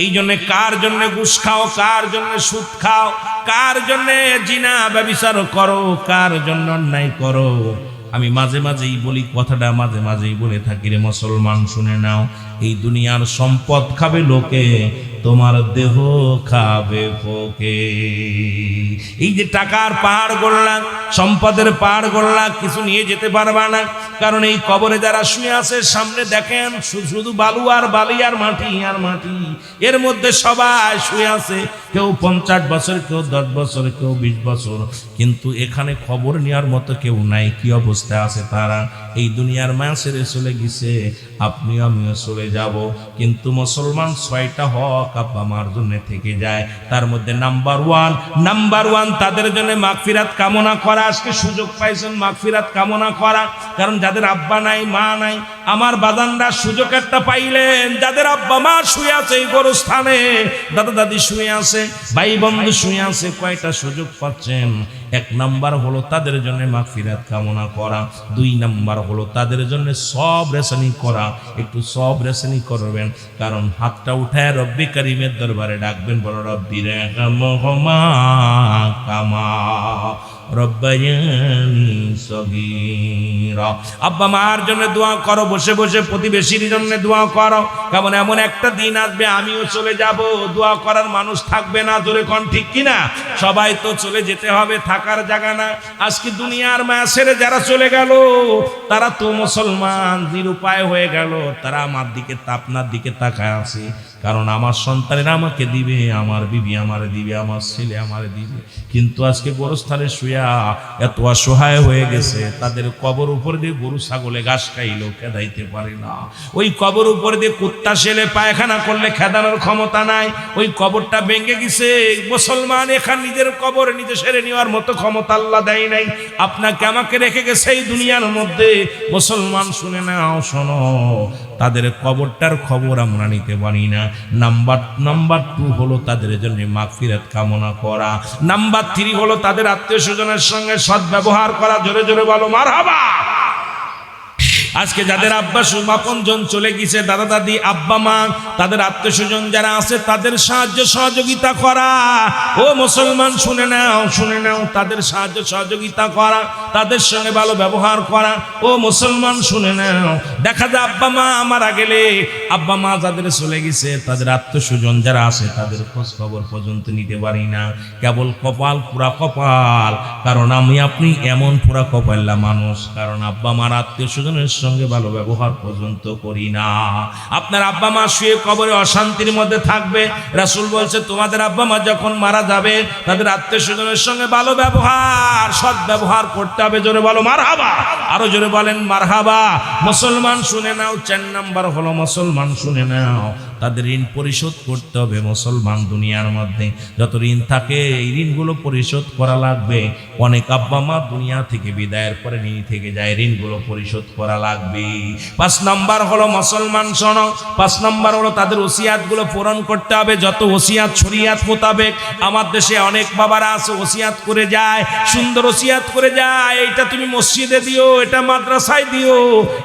এই জন্য কার জন্য ঘুষ খাও, কার জন্য সুদ খাও, কার জন্য জিনা ব্যভিচার করো, কার জন্য অন্যায় করো, আমি মাঝে মাঝেই বলি কথাটা, মাঝে মাঝেই বলে থাকি রে মুসলমান, শুনে নাও, এই দুনিয়ার সম্পদ খাবে লোকে, তোমার দেহ খাবে ফোকে। এই যে টাকার পাহাড় গড়লা, সম্পদের পাহাড় গড়লা, কিছু নিয়ে যেতে পারবা না, কারণ এই কবরে যারা শুয়ে আছে সামনে দেখেন শুধু বালু আর বালি আর মাটি আর মাটি, এর মধ্যে সবাই শুয়ে আছে, কেউ 50 বছর, কেউ 10 বছর, কেউ 20 বছর, কিন্তু এখানে খবর নেওয়ার মতো কেউ নাই কি অবস্থায় আছে তারা। এই দুনিয়ার মায়া ছেড়ে চলে গেছে, আপনি আমিও চলে যাব, কিন্তু মুসলমান 6টা হক আব্বা মার জন্য থেকে যায়। তার মধ্যে নাম্বার ওয়ান তাদের জন্য মাগফিরাত কামনা করা। আজকে সুযোগ পাইছেন মাগফিরাত কামনা করা, কারণ যাদের আব্বা নাই মা নাই, আমার বাজানরা সুযোগ একটা পাইলেন, যাদের আব্বা মা শুয়ে আছে এই গোরস্থানে, দাদা দাদি শুয়ে আছে, ভাই বন্ধু শুয়ে আছে, কয়টা সুযোগ পাচ্ছেন। 1 নাম্বার হলো তাদের জন্য মাগফিরাত কামনা করা, 2 নাম্বার হলো তাদের জন্য সব রেশনি করা। একটু সব রেশনি করবেন, কারণ হাতটা উঠায় রব্বি কারিমের দরবারে ডাকবেন, বড় রব্বি রহমা কামা রব্বায়ানি সগীরা। আব্বা মার জন্য দোয়া করো, বসে বসে প্রতিবেশীর জন্য দোয়া করো, কেমন এমন একটা দিন আসবে আমিও চলে যাব, দোয়া করার মানুষ থাকবে না, জোরে কোন ঠিক কিনা? সবাই তো চলে যেতে হবে, থাকার জায়গা না। আজকে দুনিয়ার মায়া ছেড়ে যারা চলে গেল, তারা তো মুসলমান নিরুপায় হয়ে গেল, তারা আমার দিকে আপনার দিকে তাকায় আছে, কারণ আমার সন্তানেরা আমাকে দিবে, আমার বিবি আমারে দিবে, আমার ছেলে আমারে দিবে, কিন্তু আজকে গোরস্থানে শুয়া এত অসহায় হয়ে গেছে, তাদের কবর উপর দিয়ে গরু ছাগলে ঘাস খাইলেও খেদাইতে পারে না, ওই কবর উপর দিয়ে কুত্তা ছেলে পায়খানা করলে খেদানোর ক্ষমতা নাই, ওই কবরটা ভেঙে গেছে। মুসলমান এখান নিজের কবর নিজে সেরে নেওয়ার মতো ক্ষমতা আল্লাহ দেয় নাই, আপনাকে আমাকে রেখে গেছে এই দুনিয়ার মধ্যে। মুসলমান শুনে নাও, শোনো, তাদের কবরটার খবর আমরা নিতে পারি না। নাম্বার 2 হলো তাদের জন্য মাগফিরাত কামনা করা। নাম্বার 3 হলো তাদের আত্মীয় স্বজনের সঙ্গে সদ্ব্যবহার করা। জোরে জোরে বলো মারহাবা। আজকে যাদের আব্বা আপনজন চলে গেছে, দাদা দাদি আব্বা মা, তাদের আত্মীয় স্বজন যারা আছে তাদের সাহায্য সহযোগিতা করা। ও মুসলমান শুনে নাও, তাদের সাহায্য সহযোগিতা করা, তাদের সঙ্গে ভালো ব্যবহার করা। ও মুসলমান শুনে নাও, দেখা যায় আব্বা মা মারা গেলে, আব্বা মা যাদের চলে গেছে তাদের আত্মীয় স্বজন যারা আছে তাদের খোঁজ খবর পর্যন্ত নিতে পারি না। কেবল কপাল, পুরা কপাল, কারণ আমি আপনি এমন পুরা কপাল্লা মানুষ, কারণ আব্বা মার আত্মীয় স্বজনের সঙ্গে ভালো ব্যবহার পর্যন্ত করি না। আপনার আব্বা মা শুয়ে কবরে অশান্তির মধ্যে থাকবে, রাসূল বলছে তোমাদের আব্বা মা যখন মারা যাবে তাদের আত্মীয় স্বজনের সঙ্গে ভালো ব্যবহার, সৎ ব্যবহার করতে হবে। জোরে বলো মারহাবা, আরো জোরে বলেন মারহাবা। মুসলমান শুনে নাও, 4 নাম্বার হলো মুসলমান শুনে নাও, তাদের ঋণ পরিশোধ করতে হবে। মুসলমান দুনিয়ার মধ্যে যত ঋণ থাকে এই ঋণগুলো পরিশোধ করা লাগবে। অনেক আব্বা মা দুনিয়া থেকে বিদায়ের পরে ঋণ থেকে যায়, ঋণগুলো পরিশোধ করা লাগবে। 5 নাম্বার হলো মুসলমান শোনো, 5 নাম্বার হলো তাদের ওসিয়াতগুলো পূরণ করতে হবে। যত ওসিয়াত শরিয়াত মোতাবেক, আমার দেশে অনেক বাবারা আছে ওসিয়াত করে যায়, সুন্দর ওসিয়াত করে যায়, এটা তুমি মসজিদে দিও, এটা মাদ্রাসায় দিও,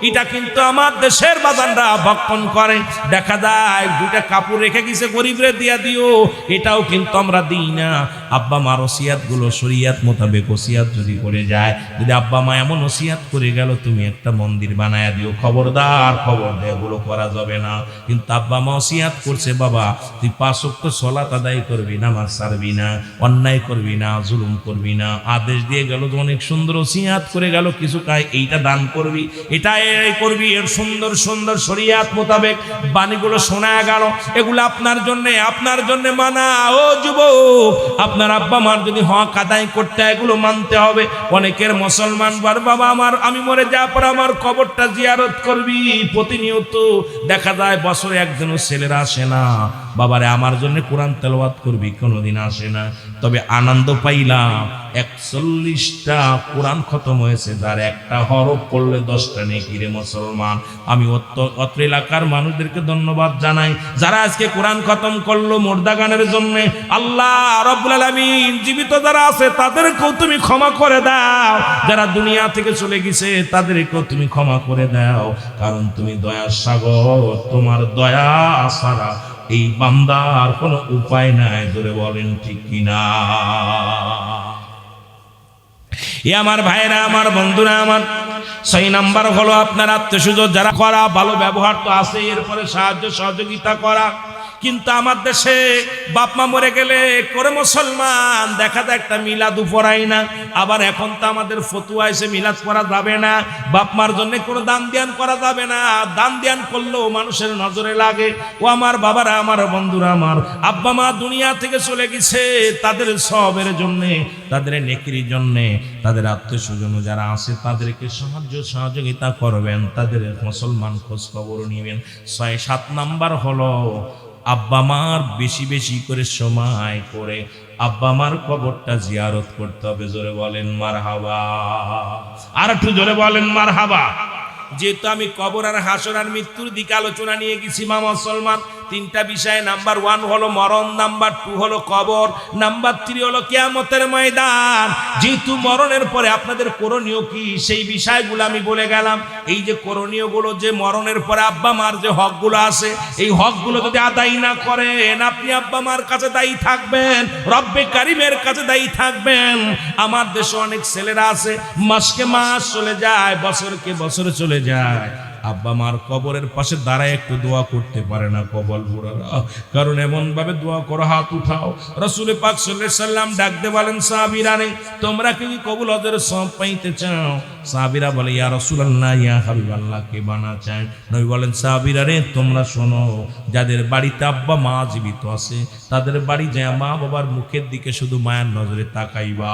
এটা কিন্তু আমার দেশের বাজানরা ভক্ষণ করে। দেখা যায় 2টা কাপড় রেখে গেছে, গরিবরে দিয়া দিও, এটাও কিন্তু আমরা দিই না। আব্বা মার ওসিয়াত গুলো শরিয়াত মোতাবেক ওসিয়াত যদি করে যায়, যদি আব্বা মা এমন ওসিয়াত করে গেল তুমি একটা মন্দির বানায়া দিও, খবরদার, খবর দেয় এগুলো করা যাবে না। কিন্তু আব্বা মা ওসিয়াত করছে বাবা তুই 5 ওয়াক্ত সালাত আদায় করবি, নামাজ ছাড়বি না, অন্যায় করবি না, জুলুম করবি না, আদেশ দিয়ে গেল, অনেক সুন্দর ওসিয়াত করে গেল, কিছু কাজ এইটা দান করবি, এটা এই করবি, এর সুন্দর সুন্দর শরিয়াত মোতাবেক বাণীগুলো শোনা গেল, এগুলো আপনার জন্য মানা। ও যুবক, আপনার আব্বা মার যদি হক আদায় করতে এগুলো মানতে হবে। অনেকের মুসলমান বাবা আমি মরে যাওয়ার পর আমার কবরটা জিয়ারত করবি, প্রতিনিয়ত দেখা যায় বছরে একদিনও ছেলেরা আসে না, বাবারে আমার জন্য কোরআন তেলাওয়াত করবি, কোনোদিন আসে না। তবে আনন্দ পাইলাম 41টা কোরআন খতম হয়েছে, যার একটা হরফ পড়লে 10টা নেকি। রে মুসলমান, আমি অত্র এলাকার মানুষদেরকে ধন্যবাদ জানাই যারা আজকে কোরআন খতম করলো মুর্দা গানের জন্য। আল্লাহ রাব্বুল আলামিন জীবিত যারা আছে তাদেরকেও তুমি ক্ষমা করে দাও, যারা দুনিয়া থেকে চলে গেছে তাদেরকেও তুমি ক্ষমা করে দাও, কারণ তুমি দয়ার সাগর, তোমার দয়া ছাড়া এই বান্দার কোনো উপায় নাই। ধরে বলেন ঠিক কিনা? এ আমার ভাইরা, আমার বন্ধুরা, আমার 6 নাম্বার হলো আপনার আত্মীয়স্বজন যারা করা, ভালো ব্যবহার তো আছে, এরপরে সাহায্য সহযোগিতা করা। কিন্তু আমার দেশে বাপ মা মরে গেলে করে মুসলমান দেখা যায় একটা মিলাদ পড়াই না। আবার এখন তো আমাদের ফতুয়া এসে মিলাদ করা যাবে না, বাপ মার জন্য কোনো দান ধ্যান করা যাবে না। দান ধ্যান করলেও মানুষের নজরে লাগে। ও আমার বাবারা, আমার বন্ধুরা, আমার আব্বা মা দুনিয়া থেকে চলে গেছে, তাদের সবের জন্যে, তাদের নেকির জন্যে, তাদের আত্মীয় স্বজন যারা আছে তাদেরকে সাহায্য সহযোগিতা করবেন, তাদের মুসলমান খোঁজ খবর নিবেন। 6-7 নাম্বার হলো আব্বা মার বেশি বেশি করে সময় করে আব্বা মার কবরটা জিয়ারত করতে হবে। জোরে বলেন মারহাবা, আর একটু জোরে বলেন মারহাবা। যেহেতু আমি কবর আর হাসর আর মৃত্যুর দিকে আলোচনা নিয়ে গেছি মা মুসলমান, 3টা বিষয়। নাম্বার 1 হলো মরণ, নাম্বার 2 হলো কবর, নাম্বার 3 হলো কিয়ামতের ময়দান। যেহেতু মরণের পরে আপনাদের করণীয় কি সেই বিষয়গুলো আমি বলে গেলাম। এই যে করণীয়গুলো, যে মরণের পরে আব্বা মার যে হকগুলো আছে, এই হকগুলো যদি আদায় না করেন, আপনি আব্বা মার কাছে দায়ী থাকবেন, রব্বে কারিমের কাছে দায়ী থাকবেন। আমার দেশে অনেক ছেলেরা আছে মাসকে মাস চলে যায়, বছরকে বছর চলে যায়, আব্বা মার কবরের পাশে দাঁড়ায় একটু দোয়া করতে পারে না কবল বুড়ারা। কারণ এমন ভাবে দোয়া করো, হাত উঠাও। রাসূল পাক সাল্লাল্লাহু আলাইহি সাল্লাম ডাক দিয়ে বলেন, সাহাবীরা রে, তোমরা কি কবুল হজের সওয়াব পাইতে চাও? সাহাবীরা বলে, ইয়া রাসূলুল্লাহ, ইয়া হাবিবাল্লাহ, কে বানা চায়? নবী বলেন, সাহাবীরা রে, তোমরা শোনো, যাদের বাড়িতে আব্বা মা জীবিত আছে তাদের বাড়ি যায় মা বাবার মুখের দিকে শুধু মায়ের নজরে তাকাইবা,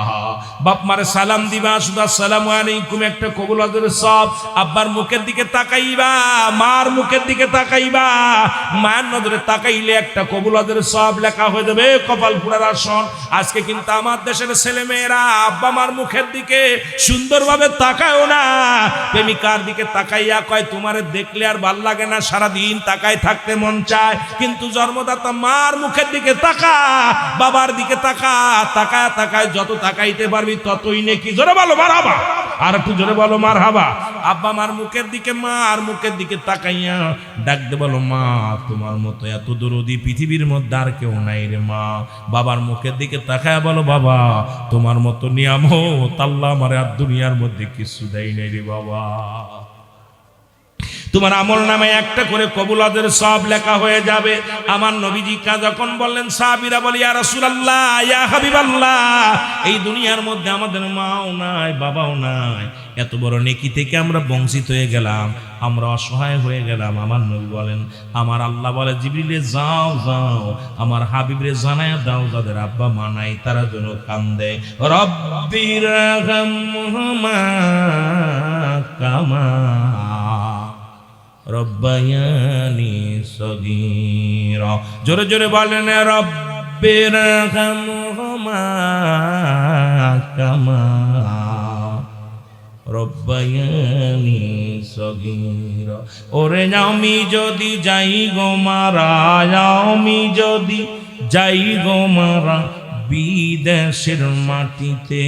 বাপ মারে সালাম দিবা, শুধু আসসালামু আলাইকুম একটা কবুল হজের সওয়াব। আব্বার মুখের দিকে তাকাইবা, মার মুখের দিকে তাকাইবা, মায়ের নজরে তাকাইলে একটা কবুল হজের সওয়াব লেখা হয়ে যাবে। কপাল পুরার আসন। আজকে কিন্তু আমার দেশের ছেলে মেয়েরা আব্বা মার মুখের দিকে সুন্দরভাবে তাকায়ও না, প্রেমিকার দিকে তাকাইয়া কয় তোমারে দেখলে আর ভাল লাগে না, সারাদিন তাকায় থাকতে মন চায়। কিন্তু জন্মদাতা মার মুখের দিকে তাকা, বাবার দিকে তাকা, তাকায় তাকায় যত তাকাইতে পারবি ততই নেকি। জোরে বলো মারহাবা, আর একটু জোরে বলো মারহাবা। আব্বা মার মুখের দিকে, মার মুখের দিকে তাকাইয়া ডাকতে বলো, মা তোমার মতো এত দরদি পৃথিবীর মধ্যে আর কেউ নাই রে মা। বাবার মুখের দিকে তাকায় বলো, বাবা তোমার মতো নিয়ামত আল্লাহ আমারে আর দুনিয়ার মধ্যে কিছু দেয় নাই রে বাবা। তোমার আমল নামে একটা করে কবুল হজের সওয়াব লেখা হয়ে যাবে। আমার নবীজি যখন বললেন, সাহাবীরা বলে, ইয়া রাসূলুল্লাহ, ইয়া হাবিবাল্লাহ, এই দুনিয়ার মধ্যে আমাদের মাও নাই, বাবাও নাই, এত বড় নেকি থেকে আমরা বঞ্চিত হয়ে গেলাম, আমরা অসহায় হয়ে গেলাম। আমার নবী বলেন, আমার আল্লাহ বলে, জিবরিলে যাও যাও আমার হাবিবরে জানায়া দাও, যাদের আব্বা মা নাই তারা যেন কান্দে। রব্বির রহমহুমা কামা রব্বায়ানি সগীরা। জোরে জোরে বলেন, রব্বির রহমহুমা কামা রব্বায়ানি সগীরা। ওরে আমি যদি যাই গো মারা, আমি যদি যাই গো মারা বিদেশের মাটিতে,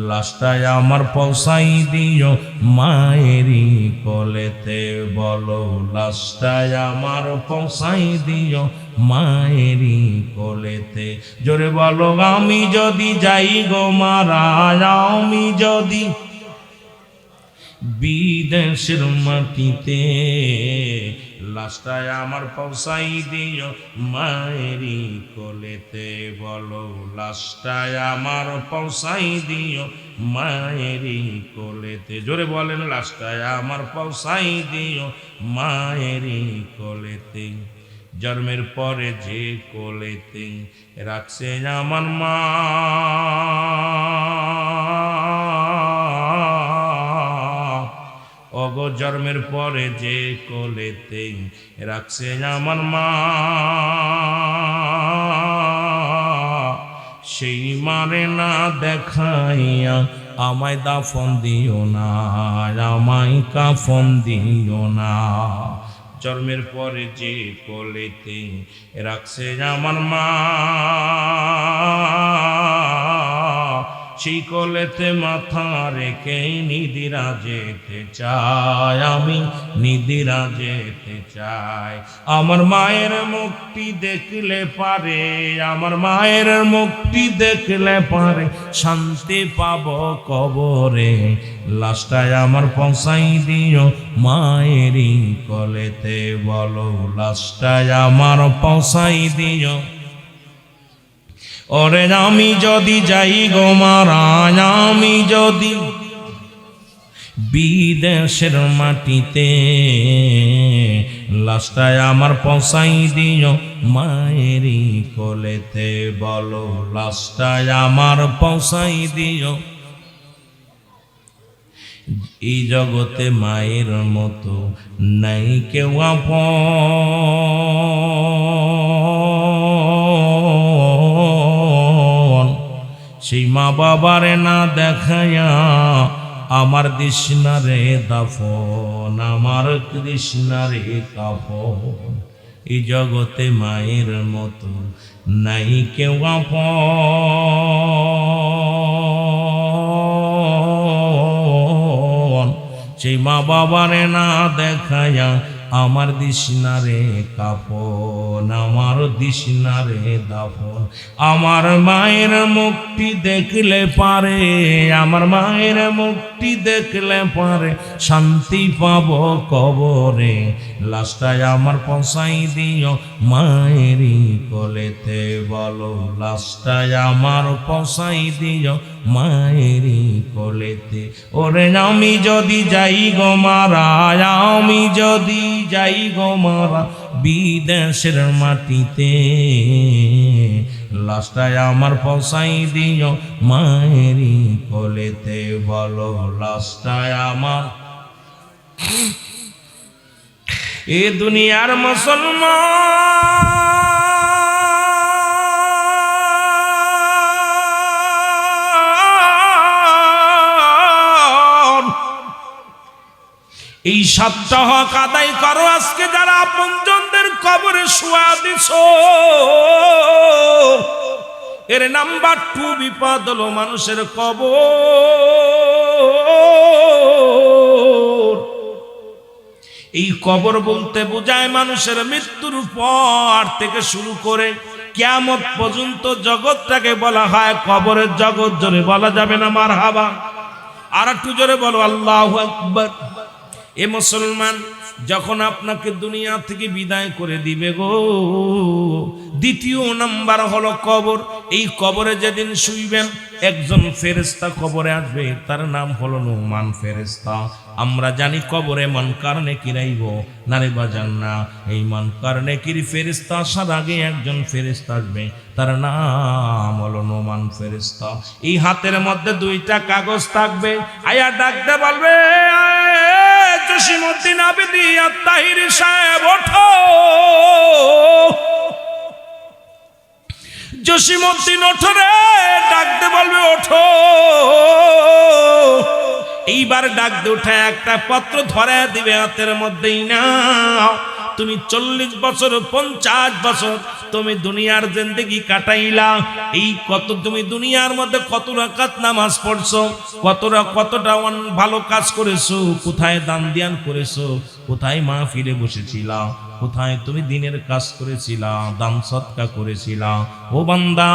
লাশটায় আমার পৌঁছাই দিও মায়েরি কোলেতে। বলো, লাশটায় আমার পৌঁছাই দিও মায়েরি কোলেতে। জোরে বলো, আমি যদি যাই গো মারা, আমি যদি বিদেশের মাটিতে, লাশটায় আমার পৌঁছাই দিও মায়েরি কোলেতে। বলো, লাশটায় আমার পৌঁছাই দিও মায়েরি কোলেতে। জোরে বলেন, লাশটায় আমার পৌঁছাই দিও মায়েরি কোলেতে। জন্মের পরে যে কোলেতে রাখছে আমার মা, অগো জন্মের পরে যে কোলেতে রাখছে আমার মা, সেই মারে না দেখাইয়া আমায় দাফন দিও না, আমায় কাফন দিও না। জন্মের পরে যে কোলেতে রাখছে আমার মা, সেই কোলেতে মাথা রেখে নিদিরা যেতে চাই, আমি নিদিরা যেতে চাই। আমার মায়ের মুখটি দেখলে পারে, আমার মায়ের মুখটি দেখলে পারে শান্তি পাবো কবরে। লাশটায় আমার পৌঁছাই দিও মায়েরই কোলেতে, বলো লাশটায় আমার পৌঁছাই দিও। ওরে আমি যদি যাই গো মারা, আমি যদি বিদেশের মাটিতে, লাশটায় আমার পৌঁছাই দিও মায়েরই কোলেতে, বলো লাশটায় আমার পৌঁছাই দিও। এই জগতে মায়ের মতো নাই কেউ আপন, সেই মা বাবারে না দেখায়া আমার তৃষ্ণারে দাফন, আমার তৃষ্ণারে কাফন। এই জগতে মায়ের মতো নাই কেউ আপন, সেই মা বাবারে না দেখায়া আমার তৃষ্ণারে কাফন, আমার তৃষ্ণারে দাফন। আমার মায়ের মুখটি দেখলে পারে, আমার মায়ের মুখটি দেখলে পারে শান্তি পাবো কবরে। লাশটায় আমার পৌঁছাই দিও মায়েরই কোলেতে, বলো লাশটায় আমার পৌঁছাই দিও মায়েরই কোলেতে। ওরে আমি যদি যাই গো মারা, আমি যদি যাই গো মারা বিদেশের মাটিতে, লাশটায় আমার পৌঁছাই দিও মায়েরই কোলেতে, বলো লাশটায় আমার। এ দুনিয়ার মুসলমান, এই 7টা হক আদায় করো। আজকে যারা আপনজনদের কবরে শোয়া দিছো, এর নাম্বার 2 বিপদ হলো মানুষের কবর। এই কবর বলতে বোঝায় মানুষের মৃত্যুর পর থেকে শুরু করে কিয়ামত পর্যন্ত জগৎটাকে বলা হয় কবরের জগৎ। জোরে বলা যাবে না মারহাবা? আর একটু জোরে বলো আল্লাহু আকবার। এ মুসলমান, যখন আপনাকে দুনিয়া থেকে বিদায় করে দিবে গো, দ্বিতীয় নাম্বার হলো কবর। এই কবরে যেদিন শুইবেন, একজন ফেরেশতা কবরে আসবে, তার নাম হলো নুমান ফেরেশতা। আমরা জানি কবরে মুনকার নেকির আইব, না রে বাজান না। এই মুনকার নেকির ফেরেশতা আসার আগে একজন ফেরেশতা আসবে, তার নাম হলো নুমান ফেরেশতা। এই হাতের মধ্যে 2টা কাগজ থাকবে, আয়া ডাকতে বলবে, জসিমউদ্দিন আবেদী আত-তাহিরি সাহেব ওঠো। জসিমউদ্দিন ওঠো রে, ডাকতে বলবে ওঠো। এইবার ডাকতে উঠে একটা পত্র ধরে দিবে হাতের মধ্যেই, নাও তুমি 40 বছর 50 বছর তুমি দুনিয়ার জিন্দেগি কাটাইলা। এই কত তুমি দুনিয়ার মধ্যে কত রাকাত নামাজ পড়ছো, কতটা ভালো কাজ করেছো, কোথায় দান দিয়ান করেছো, কোথায় মাহফিলে বসেছিলা, কোথায় তুমি দিনের কাজ করেছিলা, দান সদকা করেছিলা। ও বান্দা,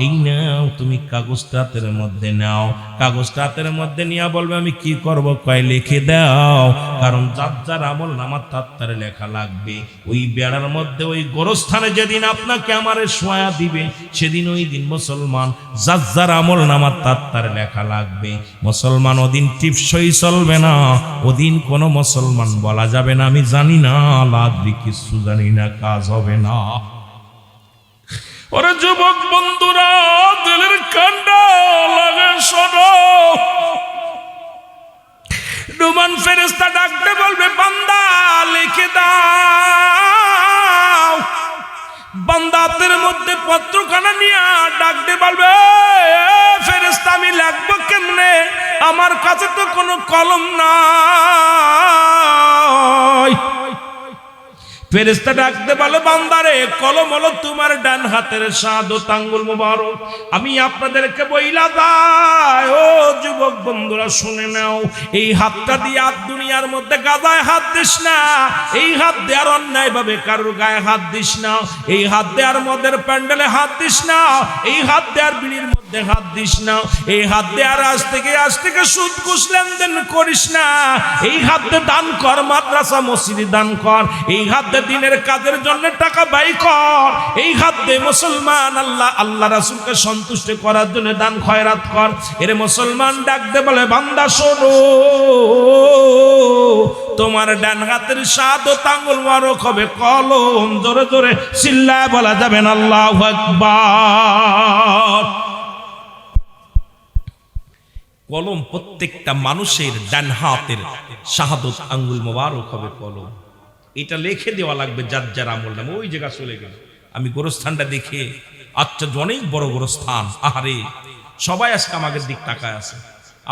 এই নাও তুমি কাগজটা হাতের মধ্যে নাও। কাগজটা হাতের মধ্যে নিয়ে বলবে আমি কি করব? কয় লিখে দাও, কারণ যার যার আমল নামার তার লেখা লাগবে। ওই বেড়ার মধ্যে ওই গোরস্থানে যেদিন আপনাকে আমারে শোয়া দিবে, সেদিন ওই দিন মুসলমান যার যার আমল নামার তার লেখা লাগবে। মুসলমান ওদিন টিপসই চলবে না, ওদিন কোনো মুসলমান বলা যাবে না আমি জানি না, আল্লাহ কিছু জানি না, কাজ হবে না। ওরে যুবক বন্ধুরা, দিলের কান্ডা লাগে শোনো। নুমান ফেরেশতা ডাকতে বলবে, বান্দা লিখে দাও। বান্দা হাতের মধ্যে পত্রখানা নিয়ে ডাকতে বলবে, ফেরেশতা আমি লিখবো কেমনে? আমার কাছে তো কোনো কলম নাই। ফেরেশতা ডাকতে বলে বান্দারে কলম হলো তোমার ডান হাতের শাহাদত আঙ্গুল মোবারক। আমি আপনাদেরকে বইলা যাই ও যুবক বন্ধুরা শুনে নাও, এই হাতটা দিয়ে আর দুনিয়ার মধ্যে গাদায় হাত দিস না, এই হাত দিয়ে আর অন্যায় ভাবে কারোর গায়ে হাত দিস না, এই হাত দিয়ে আর মদের প্যান্ডেলে হাত দিস না, এই হাত দিয়ে আর বিড়ির মধ্যে হাত দিস না, এই হাত দিয়ে আর আজ থেকে সুদ ঘুষ লেনদেন করিস না, এই হাত দিয়ে দান কর, মাদ্রাসা মসজিদে দান কর, এই হাত দিয়ে দিনের কাজের জন্য টাকা ব্যয় কর, এই হাত দিয়ে মুসলমান আল্লাহ রাসূলকে সন্তুষ্ট করার জন্য দান খয়রাত কর। এর মুসলমান ডাকতে বলে বান্দা শোনো, তোমার ডান হাতের শাহাদত আঙ্গুল মোবারক হবে কলম। জোরে জোরে চিল্লায় বলা যাবে না আল্লাহু আকবার। কলম প্রত্যেকটা মানুষের ডান হাতের শাহাদত আঙ্গুল মোবারক হবে কলম। এটা লিখে দেওয়া লাগবে যার যার আমল নামে। ওই জায়গা চলে গেল, আমি গোরস্থানটা দেখে আচ্ছা অনেক বড় গোরস্থান, আহারে সবাই আজকে আমাদের দিক তাকায় আছে।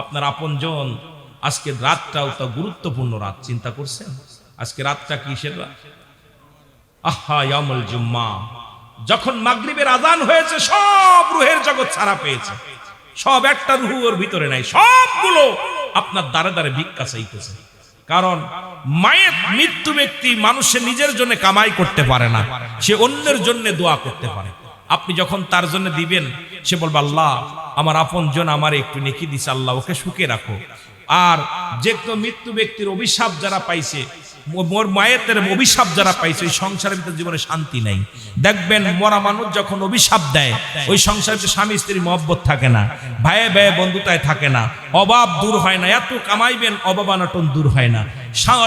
আপনার আপনজন আজকে রাতটাও তো গুরুত্বপূর্ণ রাত, চিন্তা করছেন আজকে রাতটা কিসের রাত? আহা ইয়ামুল জুম্মা। যখন মাগরিবের আজান হয়েছে সব রুহের জগৎ ছাড়া পেয়েছে, সব একটা রুহ ওর ভিতরে নাই, সবগুলো আপনার দ্বারে দ্বারে ভিক্ষা চাইতেছে। কারণ মায়ের মৃত্যু ব্যক্তি মানুষের নিজের জন্য কামাই করতে পারে না, সে অন্যের জন্য দোয়া করতে পারে। আপনি যখন তার জন্য দিবেন সে বলবে আল্লাহ আমার আপনজন আমার একটু নেকি দিছে, আল্লাহ ওকে সুখে রাখো। আর যে মৃত্যু ব্যক্তির অভিশাপ যারা পাইছে, মোর মায়ের অভিশাপ যারা পাইছে, ওই সংসারের ভিতরে জীবনে শান্তি নাই। দেখবেন মরা মানুষ যখন অভিশাপ দেয় ওই সংসারে স্বামী স্ত্রী মহব্বত থাকে না, ভাইয়ে ভাইয়ে বন্ধুতায় থাকে না, অভাব দূর হয় না, এত কামাইবেন অভাব অনটন দূর হয় না,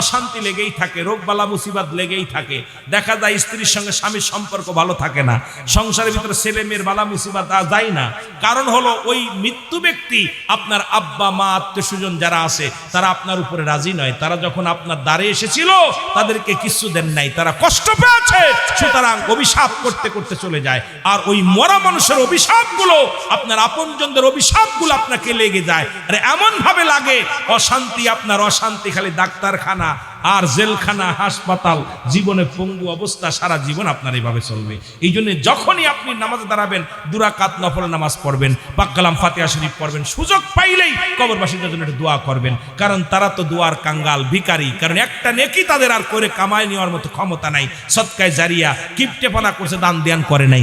অশান্তি লেগেই থাকে, রোগ বালা মুসিবত লেগেই থাকে। দেখা যায় স্ত্রীর সঙ্গে স্বামীর সম্পর্ক ভালো থাকে না, সংসারের ভিতরে ছেলে মেয়ের বালা মুসিবত যায় না। কারণ হলো ওই মৃত্যু ব্যক্তি আপনার আব্বা মা আত্মীয় স্বজন যারা আছে তারা আপনার উপরে রাজি নয়। তারা যখন আপনার দ্বারে এসেছিল তাদেরকে কিছু দেন নাই, তারা কষ্ট পেয়েছে, সুতরাং অভিশাপ করতে করতে চলে যায়। আর ওই মরা মানুষের অভিশাপগুলো আপনার আপনজনদের অভিশাপগুলো আপনাকে লেগে যায়। আরে এমন ভাবে লাগে অশান্তি, আপনার অশান্তি খালি ডাক্তারখানা আর জেলখানা হাসপাতাল, জীবনে পঙ্গু অবস্থা, সারা জীবন আপনার এইভাবে চলবে। এই জন্য যখনই আপনি নামাজে দাঁড়াবেন 2 রাকাত নফল নামাজ পড়বেন, পাক কালাম ফাতিহা শরীফ পড়বেন, সুযোগ পাইলেই কবরবাসীদের জন্য একটু দোয়া করবেন। কারণ তারা তো দোয়ার কাঙ্গাল, ভিখারি। কারণ একটা নেকি তাদের আর করে কামায় নেওয়ার মতো ক্ষমতা নাই। সদকায় জারিয়া কিপটেপনা করছে, দান ধ্যান করে নাই।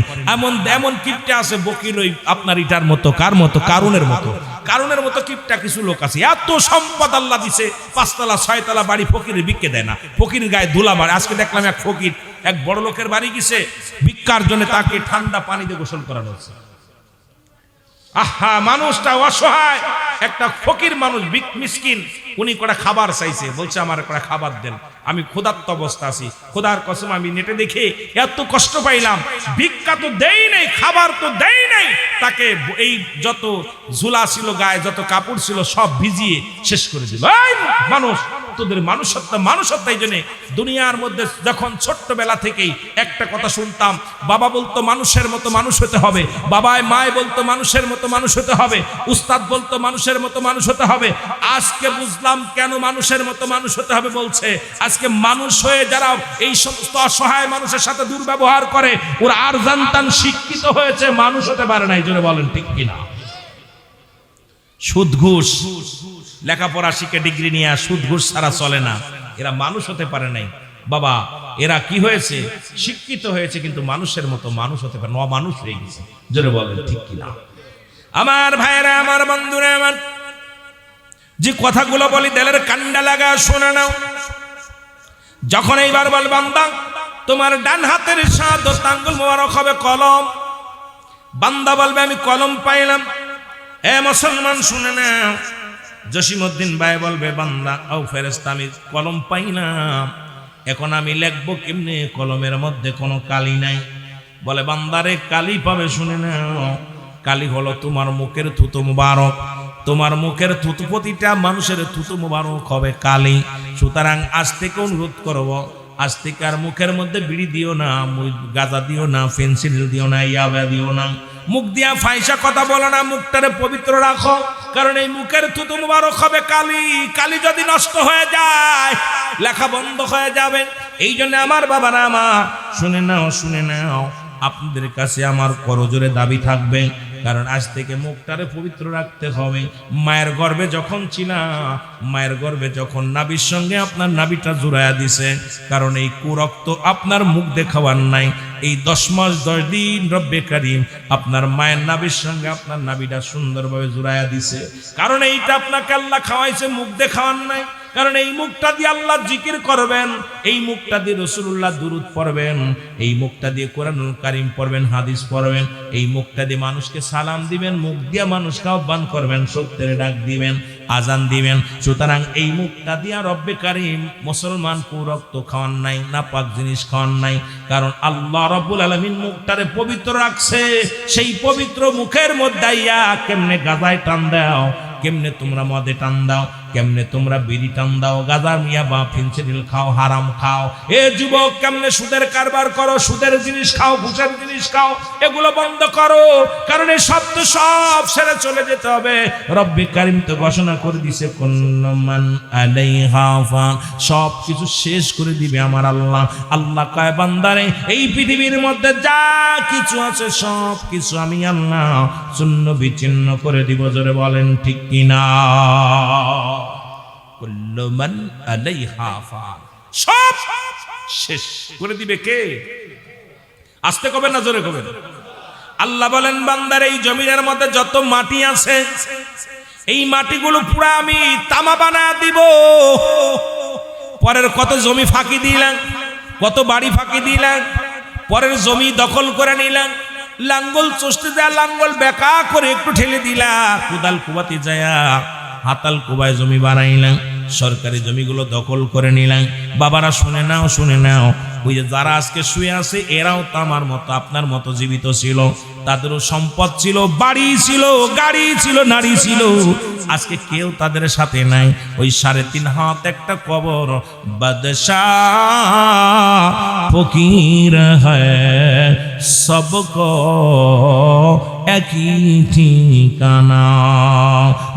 এমন কিপটে আছে বকিল ওই আপনার ইটার মতো, কার মতো, কারুনের মতো। কারণের মতো কিপটা কিছু লোক আছে, এত সম্পদ আল্লাহ দিছে, 5 তলা 6 তলা বাড়ি ফকিরের ভিক্ষে দেয় না, ফকির গায়ে ধুলা মারে। আজকে দেখলাম এক ফকির এক বড় লোকের বাড়ি গেছে ভিক্ষার জন্য, তাকে ঠান্ডা পানি দিয়ে গোসল করানো হচ্ছে। আহা, মানুষটা অসহায়, একটা ফকির মানুষ, মিসকিন, উনি কটা খাবার চাইছে, বলছে আমার কটা খাবার দেন, আমি ক্ষুধার্ত অবস্থা আছি। খোদার কসম আমি নেটে দেখে এত কষ্ট পাইলাম, ভিক্ষা তো দেই নাই, খাবার তো দেই নাই, তাকে এই যত ঝুলা ছিল গায়ে, যত কাপড় ছিল সব ভিজিয়ে শেষ করে দিল। এই মানুষ, তোদের মানুষত্ব। এই জন্য দুনিয়ার মধ্যে যখন ছোট্টবেলা থেকেই একটা কথা শুনতাম, বাবা বলতো মানুষের মতো মানুষ হতে হবে, বাবায় মায় বলতো মানুষের মতো মানুষ হতে হবে, উস্তাদ বলতো মানুষের মতো মানুষ হতে হবে। আজকে বুঝলাম কেন মানুষের মতো মানুষ হতে হবে বলছে। আজকে মানুষ হয়ে যারা এই সমস্ত অসহায় মানুষের সাথে দুর্ব্যবহার করে, ওরা আর জানতাম শিক্ষিত হয়েছে, মানুষ হতে পারে না। এই জন্য বলেন ঠিক কিনা? সুদ ঘুষ, লেখাপড়া শিখে ডিগ্রি নিয়ে সুদ ঘুষ ছাড়া চলে না, এরা মানুষ হতে পারে নাই বাবা। এরা কি হয়েছে? শিক্ষিত হয়েছে, কিন্তু মানুষের মতো মানুষ হতে পারে না, মানুষ হয়ে গেছে। জোরে বলেন ঠিক কিনা? আমার ভাইরা, আমার বন্ধুরা, আমার যে কথাগুলো বলি দিলের কান্ডা লাগা শোনা নাও। যখন এইবার বল বান্দা তোমার ডান হাতের শাহাদত আঙ্গুল মোবারক হবে কলম, বান্দা বলবে আমি কলম পাইলাম। এ মুসলমান শুনে নাও, জসিমউদ্দিন ভাই বলবে বান্দা ও ফেরেশতা আমি কলম পাইলাম, এখন আমি লিখবো কেমনে? কলমের মধ্যে কোনো কালি নাই। বলে বান্দারে কালি পাবে, শুনে নাও, কালি হলো তোমার মুখের থুতু মুবারক। তোমার মুখের থুতু, প্রতিটা মানুষের থুতু মুবারক হবে কালি। সুতরাং আজ থেকে অনুরোধ করব, আজ থেকে আর মুখের মধ্যে বিড়ি দিও না, গাঁজা দিও না, পেন্সিল দিও না, ইয়াবা দিও না, মুখ দিয়া ফাইসা কথা বলো না, মুখটারে পবিত্র রাখো। কারণ এই মুখের থুতু মুবারক হবে কালি। কালি যদি নষ্ট হয়ে যায় লেখা বন্ধ হয়ে যাবে। এই জন্য আমার বাবারা আমার শুনে নাও, আপনাদের কাছে আমার করজোরে দাবি থাকবে, কারণ আজ থেকে মুখটারে পবিত্র রাখতে হবে। মায়ের গর্ভে যখন ছিলাম, মায়ের গর্ভে যখন নাভির সঙ্গে আপনার নাভিটা জুড়াইয়া দিছে, কারণ এই কুরক্ত আপনার মুখ দেখাবার নাই। এই 10 মাস 10 দিন রব্বে কারীম আপনার মায়ের নাভির সঙ্গে আপনার নাভিটা সুন্দরভাবে জুড়াইয়া দিছে, কারণ এইটা আপনাকে আল্লাহ খাওয়াইছে, মুখ দেখাবার নাই। কারণ এই মুখটা দিয়ে আল্লাহ জিকির করবেন, এই মুখটা দিয়ে রাসূলুল্লাহ দুরূদ পড়বেন, এই মুখটা দিয়ে কোরআনুল কারীম পড়বেন, হাদিস পড়বেন, এই মুখটা দিয়ে মানুষকে সালাম দিবেন, মুখ দিয়ে মানুষকে আহ্বান করবেন, সত্যের ডাক দিবেন, আজান দিবেন। সুতরাং এই মুখটা দিয়া রব্বে কারীম মুসলমান কুরক্ত খাওয়ান নাই, নাপাক জিনিস খাওয়ান নাই, কারণ আল্লাহ রাব্বুল আলামিন মুখটারে পবিত্র রাখছে। সেই পবিত্র মুখের মধ্যে আইয়া কেমনে গাজায় টান দাও, কেমনে তোমরা মদে টান দাও, কেমনে তোমরা বিড়ি টান দাও, গাঁজা মিয়া বা ফেন্সিডিল খাও, হারাম খাও। এ যুবক কেমনে সুদের কারবার করো, সুদের জিনিস খাও, ঘুষের জিনিস খাও, এগুলো বন্ধ করো, কারণ এই সব তো সব ছেড়ে চলে যেতে হবে। রব্বে কারীম তো ঘোষণা করে দিছে কুল্লু মান আলাইহা ফান, সব কিছু শেষ করে দিবে আমার আল্লাহ। আল্লাহ কয় বান্দারে এই পৃথিবীর মধ্যে যা কিছু আছে সব কিছু আমি আল্লাহ চূন্য বিচ্ছিন্ন করে দিব। জোরে বলেন ঠিক কিনা? কুল্লু মান আলাইহা ফান, সব শেষ করে দিবে কে? আস্তে কবেন না জোরে কবেন? আল্লাহ বলেন বান্দার এই জমিনের মধ্যে যত মাটি আছে এই মাটিগুলো পুরো আমি তামা বানায় দিব। পরের কত জমি ফাঁকি দিলাম, কত বাড়ি ফাঁকি দিলাম, পরের জমি দখল করে নিলাম, লাঙ্গল চষতে যা লাঙ্গল বেকা করে একটু ঠেলে দিলা, কোদাল কুবাতে যায়া হাতাল কুবায় জমি বানাইলাম, সরকারি জমিগুলো দখল করে নিলাম। বাবারা শুনে নাও, ওই যে যারা আজকে শুয়ে আছে এরাও তো আমার মতো আপনার মতো জীবিত ছিল, তাদেরও সম্পদ ছিল, বাড়ি ছিল, গাড়ি ছিল, নারী ছিল, আজকে কেউ তাদের সাথে নাই। ওই 3.5 হাত একটা কবর, বাদশাহ ফকির হ্যায় সবকো একই ঠিকানা।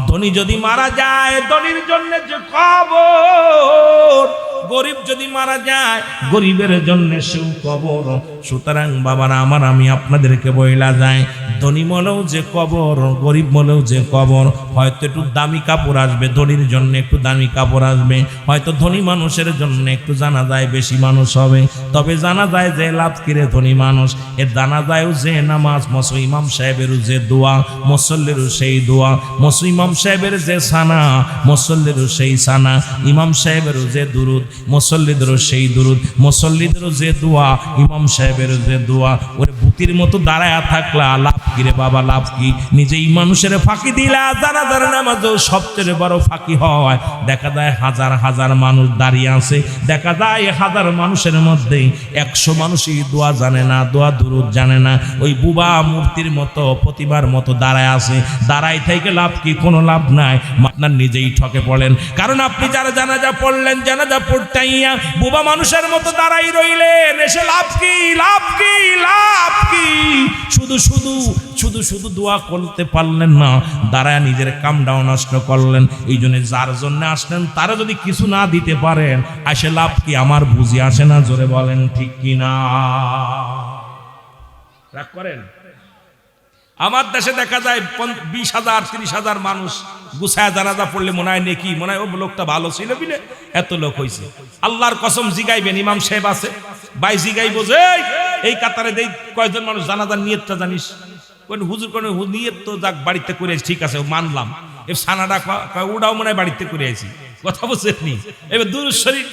ধনী যদি মারা যায় ধনীর জন্য যে কবর, গরিব যদি মারা যায় গরিবের জন্য সেও কবর। সুতরাং বাবারা আমার আমি আপনাদেরকে বইলা যায়, ধনী মলেও যে কবর, গরিব মলেও যে কবর। হয়তো একটু দামি কাপড় আসবে, ধনীর জন্য একটু দামি কাপড় আসবে, হয়তো ধনী মানুষের জন্য একটু জানা যায় বেশি মানুষ হবে, তবে জানা যায় যে লাভ কিরে ধনী মানুষ, এর জানা যায়ও যে নামাজ, ইমাম সাহেবেরও যে দোয়া, মুসল্লিরও সেই দোয়া, ইমাম সাহেবের যে সানা, মুসল্লিরও সেই সানা, ইমাম সাহেবেরও যে দুরুদ, মুসল্লিদেরও সেই দুরুদ, মুসল্লিদেরও যে দোয়া, ইমাম সাহেবেরও যে দোয়া। ওরে ভূতির মতো দাঁড়ায়া থাকলা, লাভ কিরে বাবা, লাভ কি? নিজেই মানুষের ফাঁকি দিলা। জানাজার নামাজও সবচেয়ে বড় ফাঁকি হয়। দেখা যায় হাজার হাজার মানুষ দাঁড়িয়ে আছে, দেখা যায় হাজার মানুষের মধ্যে 100 মানুষই দোয়া জানে না, দোয়া দুরুদ জানে না। ওই বুবা মূর্তির মতো প্রতিমার মতো দাঁড়ায় আছে, দাঁড়াই থেকে লাভ কি? কোনো লাভ নাই। আপনার নিজেই ঠকে পড়লেন, কারণ আপনি যারা জানাজা পড়লেন, জানাজা পড়তাইয়া বুবা মানুষের মতো দাঁড়াই রইলেন, এসে লাভ কি? লাভ কি? লাভ কি? শুধু দোয়া করতে পারলেন না, দাঁড়ায় নিজের কামটাও নষ্ট করলেন। এই জন্য যার জন্য আসলেন তারা যদি কিছু না দিতে পারেন, আসে লাভ কি? আমার বুঝি আসে না, জোরে বলেন ঠিক কিনা? রাগ করেন? আমার দেশে দেখা যায় 20,000 30,000 মানুষ গুছায় জানাজা পড়লে মনে হয় নেকি, মনে হয় ও লোকটা ভালো ছিল বিলে এত লোক হয়েছে। আল্লাহর কসম জিগাইবেন, ইমাম সাহেব আছে ভাই, জিগাইব যে এই কাতারে দেই কয়জন মানুষ জানাজার নিয়তটা জানিস? কোন হুজুর কোন নিয়ত তো যাক বাড়িতে করে ঠিক আছে মানলাম, এ সানাটা ওটাও মনে হয় বাড়িতে করে আছি, কথা বুঝছেন? এবার দুরূদ শরীফ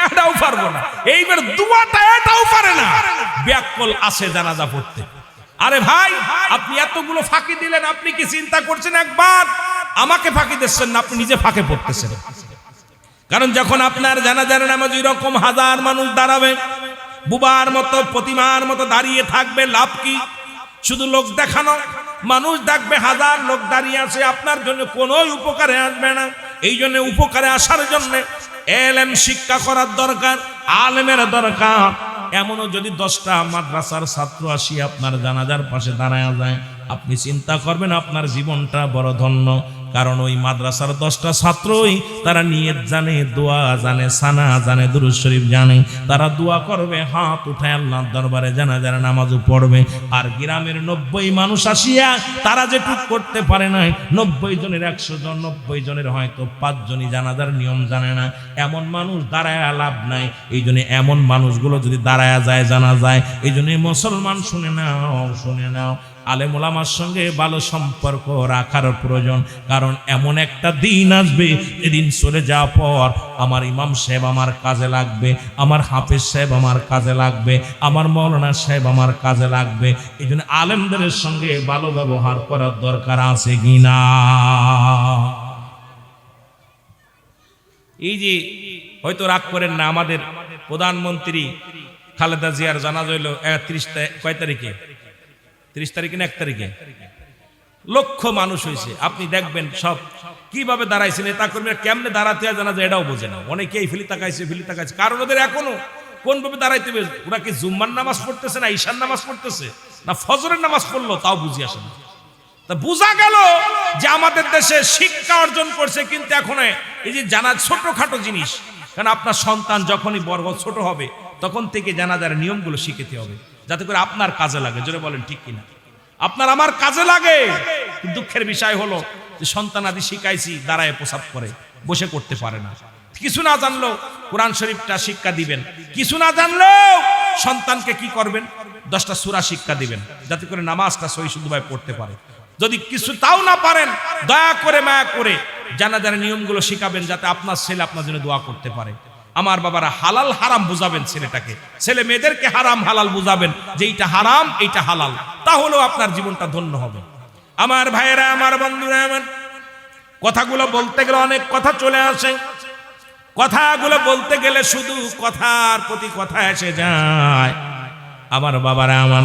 এটাও পারবো না, এইবার দুয়াটা এটাও পারে না, ব্যাকল আছে জানাজা পড়তে। আরে ভাই, আপনি এতগুলো ফাঁকি দিলেন, আপনি কি চিন্তা করছেন একবার? আমাকে ফাঁকি দিচ্ছেন না, আপনি নিজে ফাঁকে পড়তেছেন। কারণ যখন আপনার জানাজার নামাজ এরকম হাজার মানুষ দাঁড়াবে, বুবার মতো প্রতিমার মতো দাঁড়িয়ে থাকবে, লাভ কি? শুধু লোক দেখানো, মানুষ দেখবে হাজার লোক দাঁড়িয়ে আছে, আপনার জন্য কোনো উপকারে আসবে না। এই জন্য উপকারে আসার জন্য এলেম শিক্ষা করার দরকার, আলেমের দরকার। এমনও যদি 10টা মাদ্রাসার ছাত্র আসি আপনার জানাজার পাশে দাঁড়ায় যায়, আপনি চিন্তা করবেন আপনার জীবনটা বড় ধন্য। কারণ ওই মাদ্রাসার 10টা ছাত্রই তারা নিয়ত জানে, দোয়া জানে, সানা জানে, দুরূদ শরীফ জানে। তারা দোয়া করবে, হাত উঠায় আল্লাহর দরবারে জানাজার নামাজও পড়বে। আর গ্রামের 90 মানুষ আসিয়া তারা যেটুক করতে পারে না, 90 জনের 100 জন, 90 জনের হয়তো 5 জনই জানাজার নিয়ম জানে না। এমন মানুষ দাঁড়ায় লাভ নাই। এই জন্য এমন মানুষগুলো যদি দাঁড়ায় যায় জানা যায়। এই জন্য মুসলমান শুনে নাও, আলেম ওলামার সঙ্গে ভালো সম্পর্ক রাখার প্রয়োজন। কারণ এমন একটা দিন আসবে, এদিন চলে যাওয়ার পর আমার ইমাম সাহেব আমার কাজে লাগবে, আমার হাফেজ সাহেব আমার কাজে লাগবে, আমার মৌলানা সাহেব আমার কাজে লাগবে। এই জন্য আলেমদের সঙ্গে ভালো ব্যবহার করার দরকার আছে কিনা? এই যে হয়তো রাগ করেন না, আমাদের প্রধানমন্ত্রী খালেদা জিয়ার জানাজা হইল 30 কয় তারিখে, 30 তারিখে না 1 তারিখে, লক্ষ মানুষ হয়েছে। আপনি দেখবেন সব কিভাবে দাঁড়াইছে, নেতা কর্মীরা কেমনে দাঁড়াতে হয় জানা যায় এটাও বোঝে না। অনেকেই ফিলি তাকাইছে, কারণ ওদের এখনো কোন ভাবে দাঁড়াইতে হবে। ওরা কি জুম্মার নামাজ পড়তেছে, না ঈশার নামাজ পড়তেছে, না ফজরের নামাজ পড়লো, তাও বুঝি আসে না। তা বোঝা গেল যে আমাদের দেশে শিক্ষা অর্জন করছে, কিন্তু এখন এই যে জানা ছোটখাটো জিনিস, কারণ আপনার সন্তান যখনই বড় ছোট হবে তখন থেকে জানাজার নিয়মগুলো শিখতে হবে, যাতে করে আপনার কাজে লাগে। জোরে বলেন ঠিক কিনা? আপনার আমার কাজে লাগে। দুঃখের বিষয় হলো যে সন্তান আদি শিখাইছি, দাঁড়ায় প্রসাব করে, বসে করতে পারে না। কিছু না জানলো কোরআন শরীফটা শিক্ষা দিবেন, কিছু না জানলেও সন্তানকে কি করবেন, 10টা সূরা শিক্ষা দিবেন, যাতে করে নামাজটা সহি শুদ্ধভাবে পড়তে পারে। যদি কিছু তাও না পারেন, দয়া করে মায়া করে জানাজার নিয়মগুলো শিখাবেন, যাতে আপনার ছেলে আপনার জন্য দোয়া করতে পারে। আমার বাবারা হালাল হারাম বুঝাবেন ছেলেটাকে, ছেলে মেয়েদেরকে হারাম হালাল বুঝাবেন, যে এইটা হারাম এইটা হালাল, তাহলেও আপনার জীবনটা ধন্য হবে। আমার ভাইয়েরা, আমার বন্ধুরা, আমার কথাগুলো বলতে গেলে অনেক কথা চলে আসে। কথাগুলো বলতে গেলে শুধু কথার প্রতি কথা এসে যায়। আমার বাবারা, আমার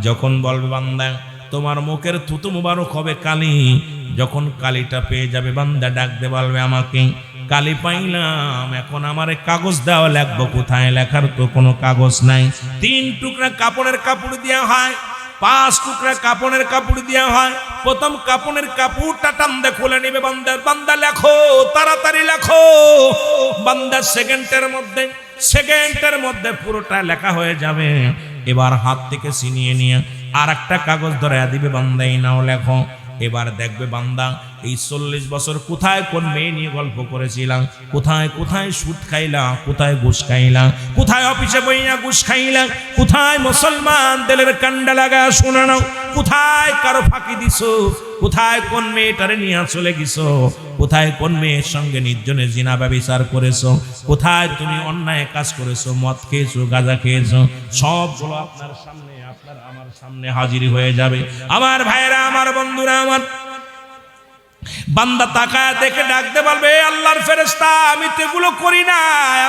যখন বলবে বান্দা তোমার মুখের থুতু মুবারক হবে কালি, যখন কালিটা পেয়ে যাবে বান্দা ডাক দে বলবে আমাকে কালি পাইলাম, এখন আমারে কাগজ দাও, লিখবো কোথায়? লেখার তো কোনো কাগজ নাই। 3 টুকরা কাপড়ের কাপড় দেওয়া হয়, 5 টুকরা কাপড়ের কাপড় দেওয়া হয়। প্রথম কাপড়ের কাপড়টা টান্দে খুলে নিবে বান্দা লেখো, তাড়াতাড়ি লেখো। বান্দা সেকেন্ডের মধ্যে পুরোটা লেখা হয়ে যাবে। এবার হাত থেকে ছিনিয়ে নিয়ে আর একটা কাগজ ধরাইয়া দিবে, বান্দা এই নাও লেখো। এবার দেখবে বান্দা এই 40 বছর কোথায় কোন মেয়ে নিয়ে গল্প করেছিলাম, কোথায় সুদ খাইলাম, কোথায় ঘুষ খাইলাম, কোথায় অফিসে বইয়া ঘুষ খাইলাম, কোথায় মুসলমান দিলের কান্ডা লাগা শোনানো, কোথায় কারো ফাঁকি দিছো, কোথায় কোন মেয়েটারে নিয়ে চলে গেছো, কোথায় কোন মেয়ের সঙ্গে নির্জনে জিনা ব্যভিচার করেছো, কোথায় তুমি অন্যায় কাজ করেছো, মদ খেয়েছো, গাঁজা খেয়েছো, সবগুলো আপনার সামনে, আপনার আমার সামনে হাজির হয়ে যাবে। আমার ভাইরা, আমার বন্ধুরা, আমার বান্দা তাকায় দেখে ডাকতে বলবে আল্লাহর ফেরেশতা, আমি তো এগুলো করি না,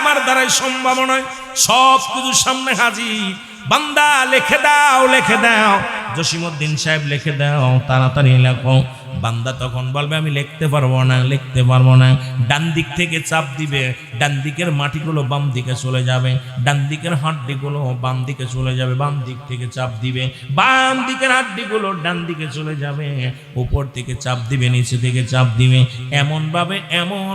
আমার দ্বারাই সম্ভব নয়, সব কিছু সামনে হাজির। বান্দা লিখে দাও, জসিমউদ্দিন সাহেব লিখে দাও, তাড়াতাড়ি লেখো। বান্দা তখন বলবে আমি লিখতে পারবো না। ডান দিক থেকে চাপ দিবে, ডান দিকের মাটিগুলো বাম দিকে চলে যাবে, ডান দিকের হাড্ডিগুলো বাম দিকে চলে যাবে, বাম দিক থেকে চাপ দিবে, বাম দিকের হাড্ডিগুলো ডান দিকে চলে যাবে, উপর থেকে চাপ দিবে, নিচে থেকে চাপ দিবে। এমন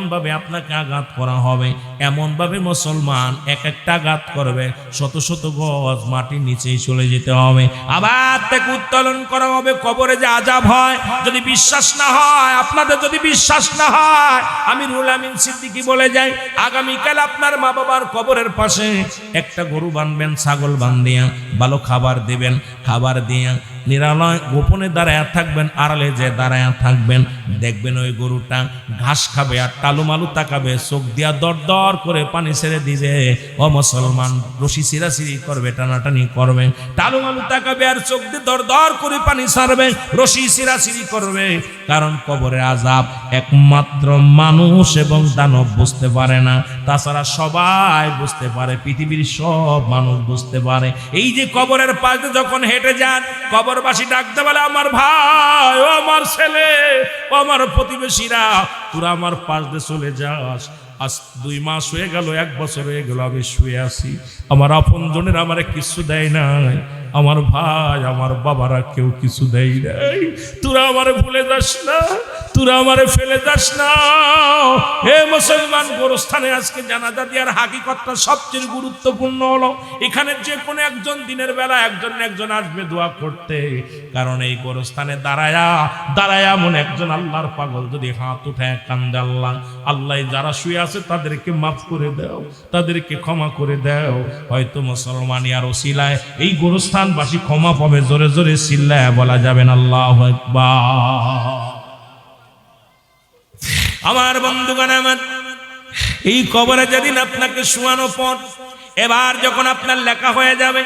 ভাবে আপনাকে আঘাত করা হবে, এমন ভাবে মুসলমান এক একটা আঘাত করবে, শত শত গজ মাটির নিচেই চলে যেতে হবে। আবার তাকে উত্তোলন করা হবে। কবরে যে আযাব হয়, যদি বিশ্বাস না হয়, আপনাদের যদি বিশ্বাস না হয়, আমি রুহুল আমিন সিদ্দিকী বলে যাই, আগামীকাল আপনার মা বাবার কবরের পাশে একটা গরু বানবেন, ছাগল বান্ধিয়া ভালো খাবার দিবেন, খাবার দিয়া নিরালয় গোপনে দাঁড়ায় থাকবেন, আড়ালে যে দাঁড়ায় থাকবেন, দেখবেন ওই গরুটা ঘাস খাবে আর টালুমালু তাকাবে, চোখ দিয়া দর করে পানি ছেড়ে দিবে। ও মুসলমান, রশি ছিঁড়াছিঁড়ি করবে, টানাটানি করবে, টালুমালু তাকাবে আর চোখ দিয়ে দর করে পানি ছাড়বে, রশি ছিঁড়াছিঁড়ি করবে। কারণ কবরের আযাব একমাত্র মানুষ এবং দানব বুঝতে পারে না, তাছাড়া সবাই বুঝতে পারে, পৃথিবীর সব মানুষ বুঝতে পারে। এই যে কবরের পাশে যখন হেঁটে যান, কবরবাসী ডাকতে বলে আমার ভাই, ও আমার ছেলে, ও আমার প্রতিবেশীরা, তোরা আমার পাশ দিয়ে চলে যাস। আজ 2 মাস হয়ে গেল, 1 বছর হয়ে গেল আমি শুয়ে আছি, আমার আপনজনের আমারে কিছু দেয় নাই, আমার ভাই আমার বাবারা কেউ কিছু দেয় নাই, তোরা আমারে ভুলে যাস না, তোরা আমারে ফেলে যাস না। হে মুসলমান, গোরস্থানে আজকে জানাজা দেওয়ার হাকিকতটা সবচেয়ে গুরুত্বপূর্ণ হলো এখানে যে কোনো একজন দিনের বেলা একজন আসবে দোয়া করতে। কারণ এই গোরস্থানে দাঁড়ায়া এমন একজন আল্লাহর পাগল যদি হাত উঠায় কান্দে, আল্লাহ যারা শুয়ে আছে তাদেরকে মাফ করে দাও, তাদেরকে ক্ষমা করে দাও। হয়তো মুসলমান আর ওসিলায় এই গোরস্থানবাসী ক্ষমা পাবে। জোরে জোরে চিল্লায় বলা যাবেন আল্লাহু আকবার। আমার বন্ধুগণ, আমার এই কবরে যেদিন আপনাকে শোয়ানো পর এবার যখন আপনার লেখা হয়ে যাবে,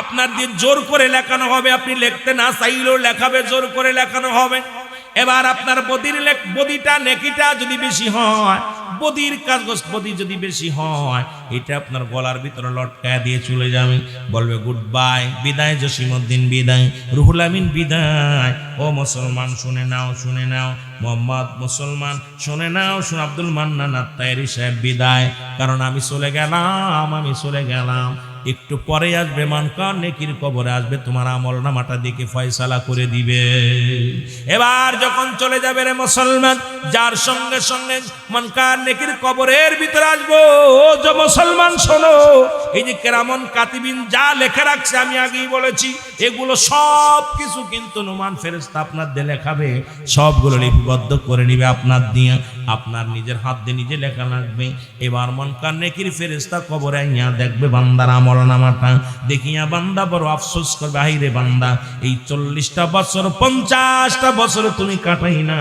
আপনার দিয়ে জোর করে লেখানো হবে। আপনি লিখতে না চাইলেও লেখাবে, জোর করে লেখানো হবে। এবার আপনার বদিটা নেকিটা যদি বেশি হয়, বদির কাগজ বদি যদি বেশি হয়, এটা আপনার গলার ভিতরে লটকায় দিয়ে চলে যাবে। বলবে গুড বাই, বিদায় জসিমউদ্দিন, বিদায় রুহুল আমিন, বিদায়। ও মুসলমান শুনে নাও, শুনে নাও। মোহাম্মদ মুসলমান শুনে নাও, আব্দুল মান্নান আত্তায়রি সাহেব বিদায়। কারণ আমি চলে গেলাম। একটু পরে আসবে মানকার নেকির কবরে আসবে, তোমার আমল নামাটা দেখে ফয়সালা করে দিবে। এবার যখন চলে যাবে রে মুসলমান, যার সঙ্গে সঙ্গে মানকার নেকির কবরের ভিতরে আসবো। ও যে মুসলমান শোনো, এই যে কেরামন কাতিবিন যা লেখা রাখছে, আমি আগেই বলেছি, এগুলো সব কিছু কিন্তু নুমান ফেরেশতা আপনার দিয়ে লেখাবে। সবগুলো লিপিবদ্ধ করে নিবে আপনার দিয়ে, আপনার নিজের হাত দিয়ে নিজে লেখা লাগবে। এবার মানকার নেকির ফেরেশতা কবরে আইয়া দেখবে বান্দার আমল নামাটা, দেখিয়া বান্দা বড় আফসোস করবে, হাইরে বান্দা, এই 40টা বছর 50টা বছর তুমি কাটাই না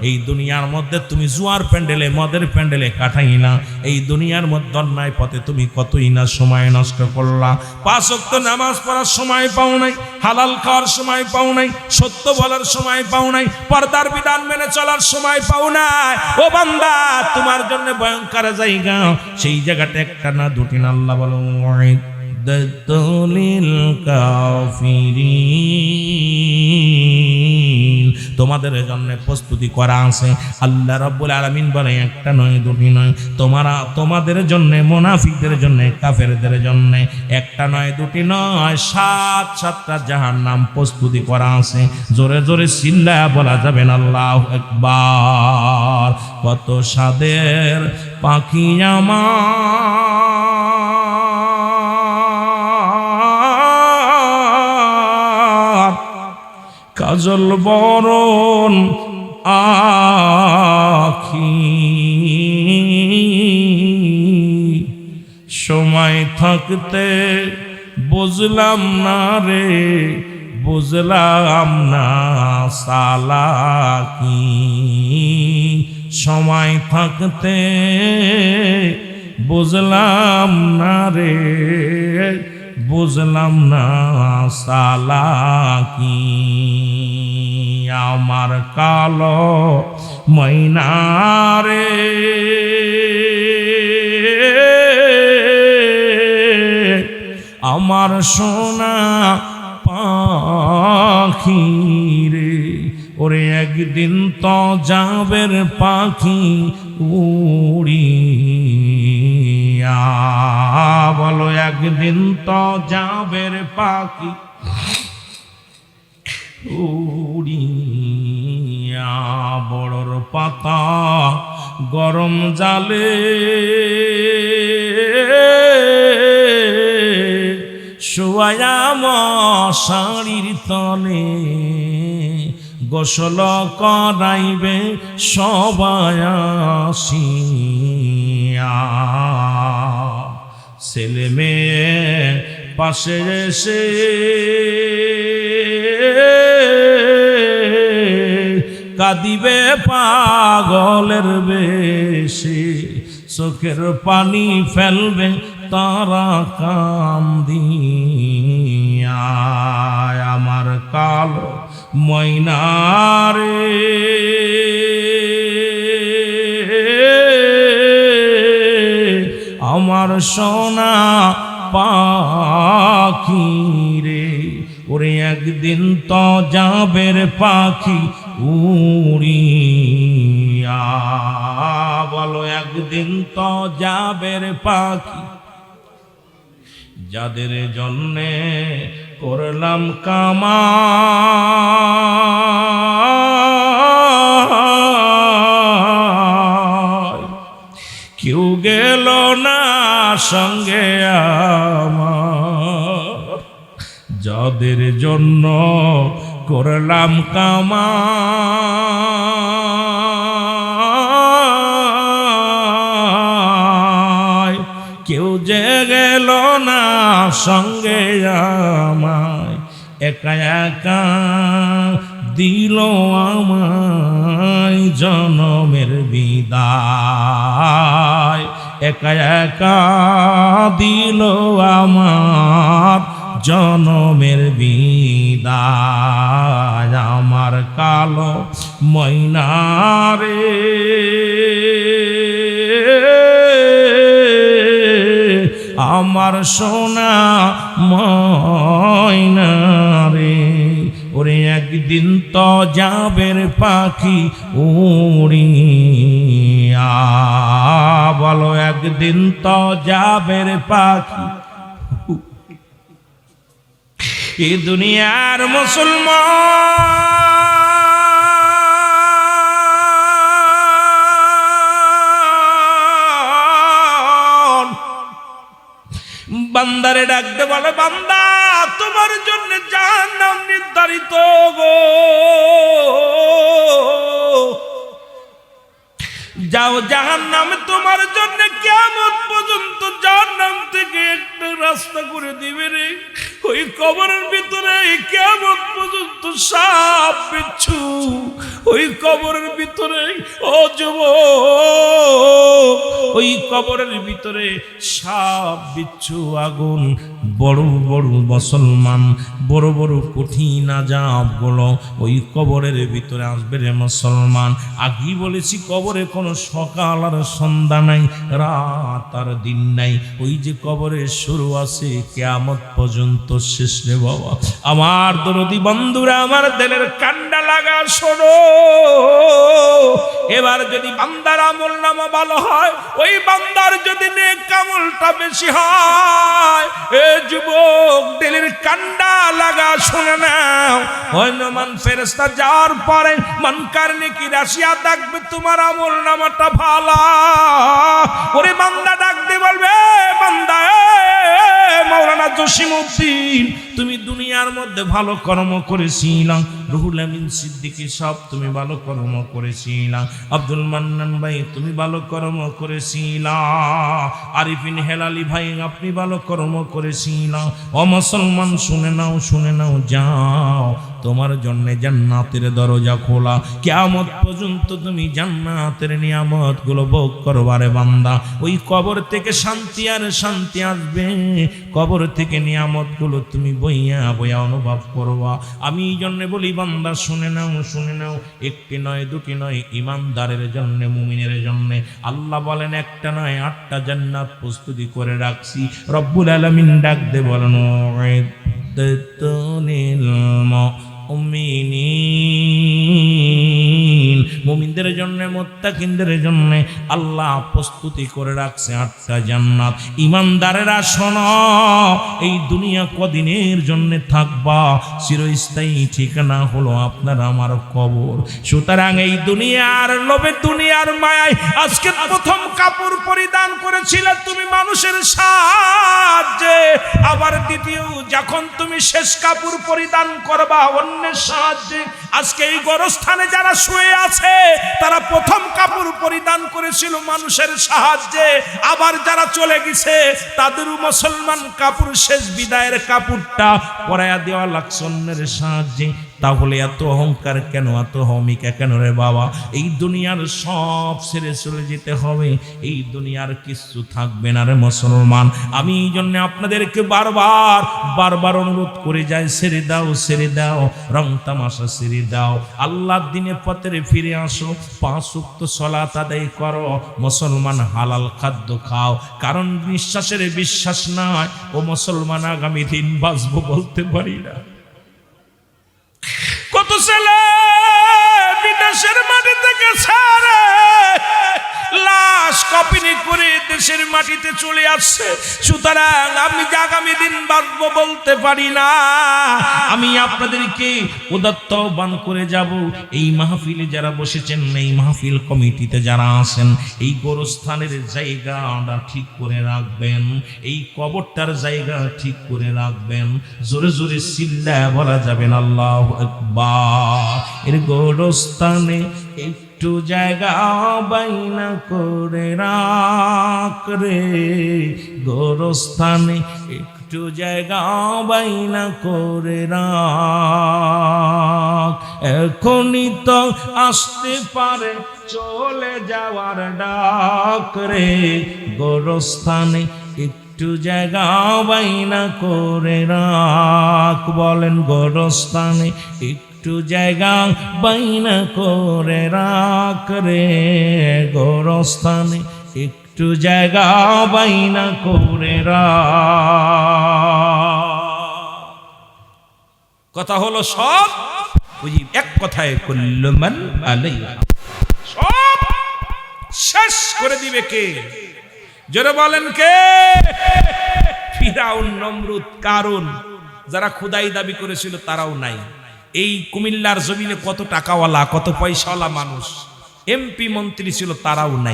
এই দুনিয়ার মধ্যে, তুমি জুয়ার প্যান্ডেলে মদের প্যান্ডেলে কাটাই না এই দুনিয়ার মধ্যে, অন্যায় পথে তুমি কতই না সময় নষ্ট করলা। 5 ওয়াক্ত নামাজ পড়ার সময় পাও নাই, হালাল খাওয়ার সময় পাও নাই, সত্য বলার সময় পাও নাই, পর্দার বিধান মেনে চলার সময় পাও নাই। ও বান্দা, তোমার জন্য ভয়ঙ্কর জায়গা, সেই জায়গাটা একটা না দুটি না। আল্লাহ বলো লিল কাফিরিন, তোমাদের জন্য প্রস্তুতি করা আছে। আল্লাহ রাব্বুল আলামিন বলে একটা নয় দুটি নয়, তোমাদের জন্য, মুনাফিকদের জন্য, কাফেরদের জন্য একটা নয় দুটি নয়, 7টা জাহান্নাম প্রস্তুতি করা আছে। জোরে জোরে চিল্লায়া বলা যাবেন আল্লাহু আকবার। কত সাদের পাখি কাজল বরণ আখি, সময় থাকতে বুঝলাম না রে, বুঝলাম না সালাকি, সময় থাকতে বুঝলাম না রে, বুঝলাম না সালাকি। আমার কালো ময়নারে, আমার সোনা পাখি রে, ওরে একদিন তো যাবের পাখি উড়িয়া, বলো একদিন তো যাবের পাখি উড়িয়া। বড়র পাতা গরম জালে শোয়া মশারির তলে, গোসল করাইবে সবাই আসিয়া। ছেলে মেয়ে পাশে এসে কাঁদিবে পাগলের বেশে, চোখের পানি ফেলবে তারা কান্দিয়া। আমার কালো ময়নারে, আমার সোনা পাখি রে, ওরে একদিন তো যাবের পাখি উড়িয়া, বলো একদিন তো যাবের পাখি। যাদের জন্যে করলাম কামাই, গেল না সঙ্গে আমার, যাদের জন্য করলাম কামাই, কেউ যে গেল না সঙ্গে আমায়, একা একা দিল আমায় জনমের বিদায়, একা একা দিল আমার জনমের বিদায়। আমার কালো ময়নারে আমার সোনা ময়নারে, ওরে একদিন তো যাবের পাখি উড়িয়া, বলো একদিন তো যাবের পাখি। এ দুনিয়ার মুসলমান বান্দারে ডাকতে বলে, বান্দা তোমার জন্য জাহান্নাম নির্ধারিত গো, যাও জাহান্নামে তোমার জন্য কিয়ামত পর্যন্ত জাহান্নাম থেকে একটা রাস্তা করে দিবে রে। ওই কবরের ভিতরে কিয়ামত পর্যন্ত সাপ বিচ্ছু, ওই কবরের ভিতরে ও যুবক, ওই কবরের ভিতরে সাপ বিচ্ছু আগুন, বড় বড় মুসলমান বড় বড় কঠিন আযাব গুলো ওই কবরের ভিতরে আসবে রে মুসলমান। আগেই বলেছি কবরে কোনো সকাল আর সন্ধ্যা নাই, রাত আর দিন নাই, ওই যে কবরের শুরু আছে কিয়ামত পর্যন্ত শেষ রে বাবা। আমার দরদি বন্ধুরা, আমার দিলের কান্ডা লাগা শোনো, এবার যদি বান্দার আমলনামা ভালো হয়, ওই বান্দার যদি নেক আমলটা বেশি হয়, এ যুবক দিলের কান্ডা লাগা শুনে নাও, ওই নমান ফেরেশতা যাওয়ার পরে মনকার নেকি রাশিয়া দেখবে তোমার আমলনামাটা ভালো, ওরে বান্দা ডাকতে বলবে, বান্দা মাওলানা জসিমউদ্দিন তুমি দুনিয়ার মধ্যে ভালো কর্ম করেছিলাম, রুহুল আমিন সিদ্দিকী সব তুমি ভালো কর্ম করেছিলা, আব্দুল মান্নান ভাই তুমি ভালো কর্ম করেছিলা, আরিফিন হেলালি ভাই আপনি ভালো কর্ম করেছিলা। ও মুসলমান শুনে নাও, শুনে নাও, যাও তোমার জন্য জান্নাতের দরজা খোলা, কিয়ামত পর্যন্ত তুমি জান্নাতের নিয়ামত গুলো ভোগ করবারে বান্দা। ওই কবর থেকে শান্তি আর শান্তি আসবে, কবর থেকে নিয়ামত গুলো তুমি বইয়া বইয়া অনুভব করবা। আমি এই জন্য বলি বান্দা শুনে নাও, শুনে নাও, একটি নয় দুটি নয়, ইমানদারের জন্য মুমিনের জন্য আল্লাহ বলেন একটা নয় 8টা জান্নাত প্রস্তুতি করে রাখছি। রব্বুল আলামিন ডাক দে বলেন, মুমিনদের জন্য মুত্তাকিনদের জন্য আল্লাহ প্রস্তুতি করে রাখছে 8টা জান্নাত। ইমানদারেরা শোনো, এই দুনিয়া কদিনের জন্য থাকবা, চিরস্থায়ী ঠিকানা হলো আপনার আমার কবর। সুতরাং এই দুনিয়ার লোভে, দুনিয়ার মায়ায় আজকে প্রথম কাপড় পরিধান করেছিলে তুমি মানুষের সাহায্যে, আবার দ্বিতীয় যখন তুমি শেষ কাপড় পরিধান করবা অন্যের সাহায্যে। আজকে এই গোরস্থানে যারা শুয়ে আছে তারা প্রথম কাপড় পরিধান করেছিল মানুষের সাহায্যে, আবার যারা চলে গেছে তাদেরও মুসলমান কাপড় শেষ বিদায়ের কাপড়টা পরাইয়া দেওয়া লাগছে অন্যের সাহায্যে। তাহলে এত অহংকার কেন, এত হমিকা কেন রে বাবা? এই দুনিয়ার সব ছেড়ে চলে যেতে হবে, এই দুনিয়ার কিছু থাকবে না রে মুসলমান। আমি এই জন্য আপনাদেরকে বারবার বারবার অনুরোধ করে যাই, ছেড়ে দাও, ছেড়ে দাও, রং তামাশা ছেড়ে দাও, আল্লাহর দিনের পথে ফিরে আসো, 5 ওয়াক্ত সালাত আদায় করো, মুসলমান হালাল খাদ্য খাও, কারণ বিশ্বাসের বিশ্বাস নাই ও মুসলমান আগামী দিন বাঁচবো বলতে পারি না। কত ছেলে বিদেশের মাটি থেকে ছাড়ে লাশ কফিনে করে দেশের মাটিতে চলে আসছে। সুতরাং আমি যে আগামী দিন বাঁচবো বলতে পারি না। আমি আপনাদেরকে উদাত্ত আহ্বান করে যাব, এই মাহফিলে যারা বসেছেন, এই মাহফিল কমিটিতে যারা আছেন, এই গোরস্থানের জায়গাটা ঠিক করে রাখবেন, এই কবরটার জায়গা ঠিক করে রাখবেন। জোরে জোরে চিল্লায়া বলা যাবেন আল্লাহু আকবার। এর গোরস্থানে একটু জায়গা বাইনা করে রাখ রে, গোরস্থানে একটু জায়গা বাইনা করে রাখ। এখনই তো আসতে পারে চলে যাওয়ার ডাক রে, গোরস্থানে একটু জায়গা বাইনা করে রাখ। বলেন গোরস্থানে একটু জায়গা বাইনা করে রাখ রে, গোরস্থানে একটু জায়গা বাইনা করে রাখ। কথা হলো সব ওই এক কথায় কুল্লু মান আলাইহা, সব শেষ করে দিবে কে? জোরে বলেন কে? ফিরাউন, নমরুদ, কারুন, যারা খোদাই দাবি করেছিল তারাও নাই। এই কুমিল্লার জমিনে কত টাকাওয়ালা, কত পয়সাওয়ালা মানুষ এমপি মন্ত্রী ছিল, তারাও নাই।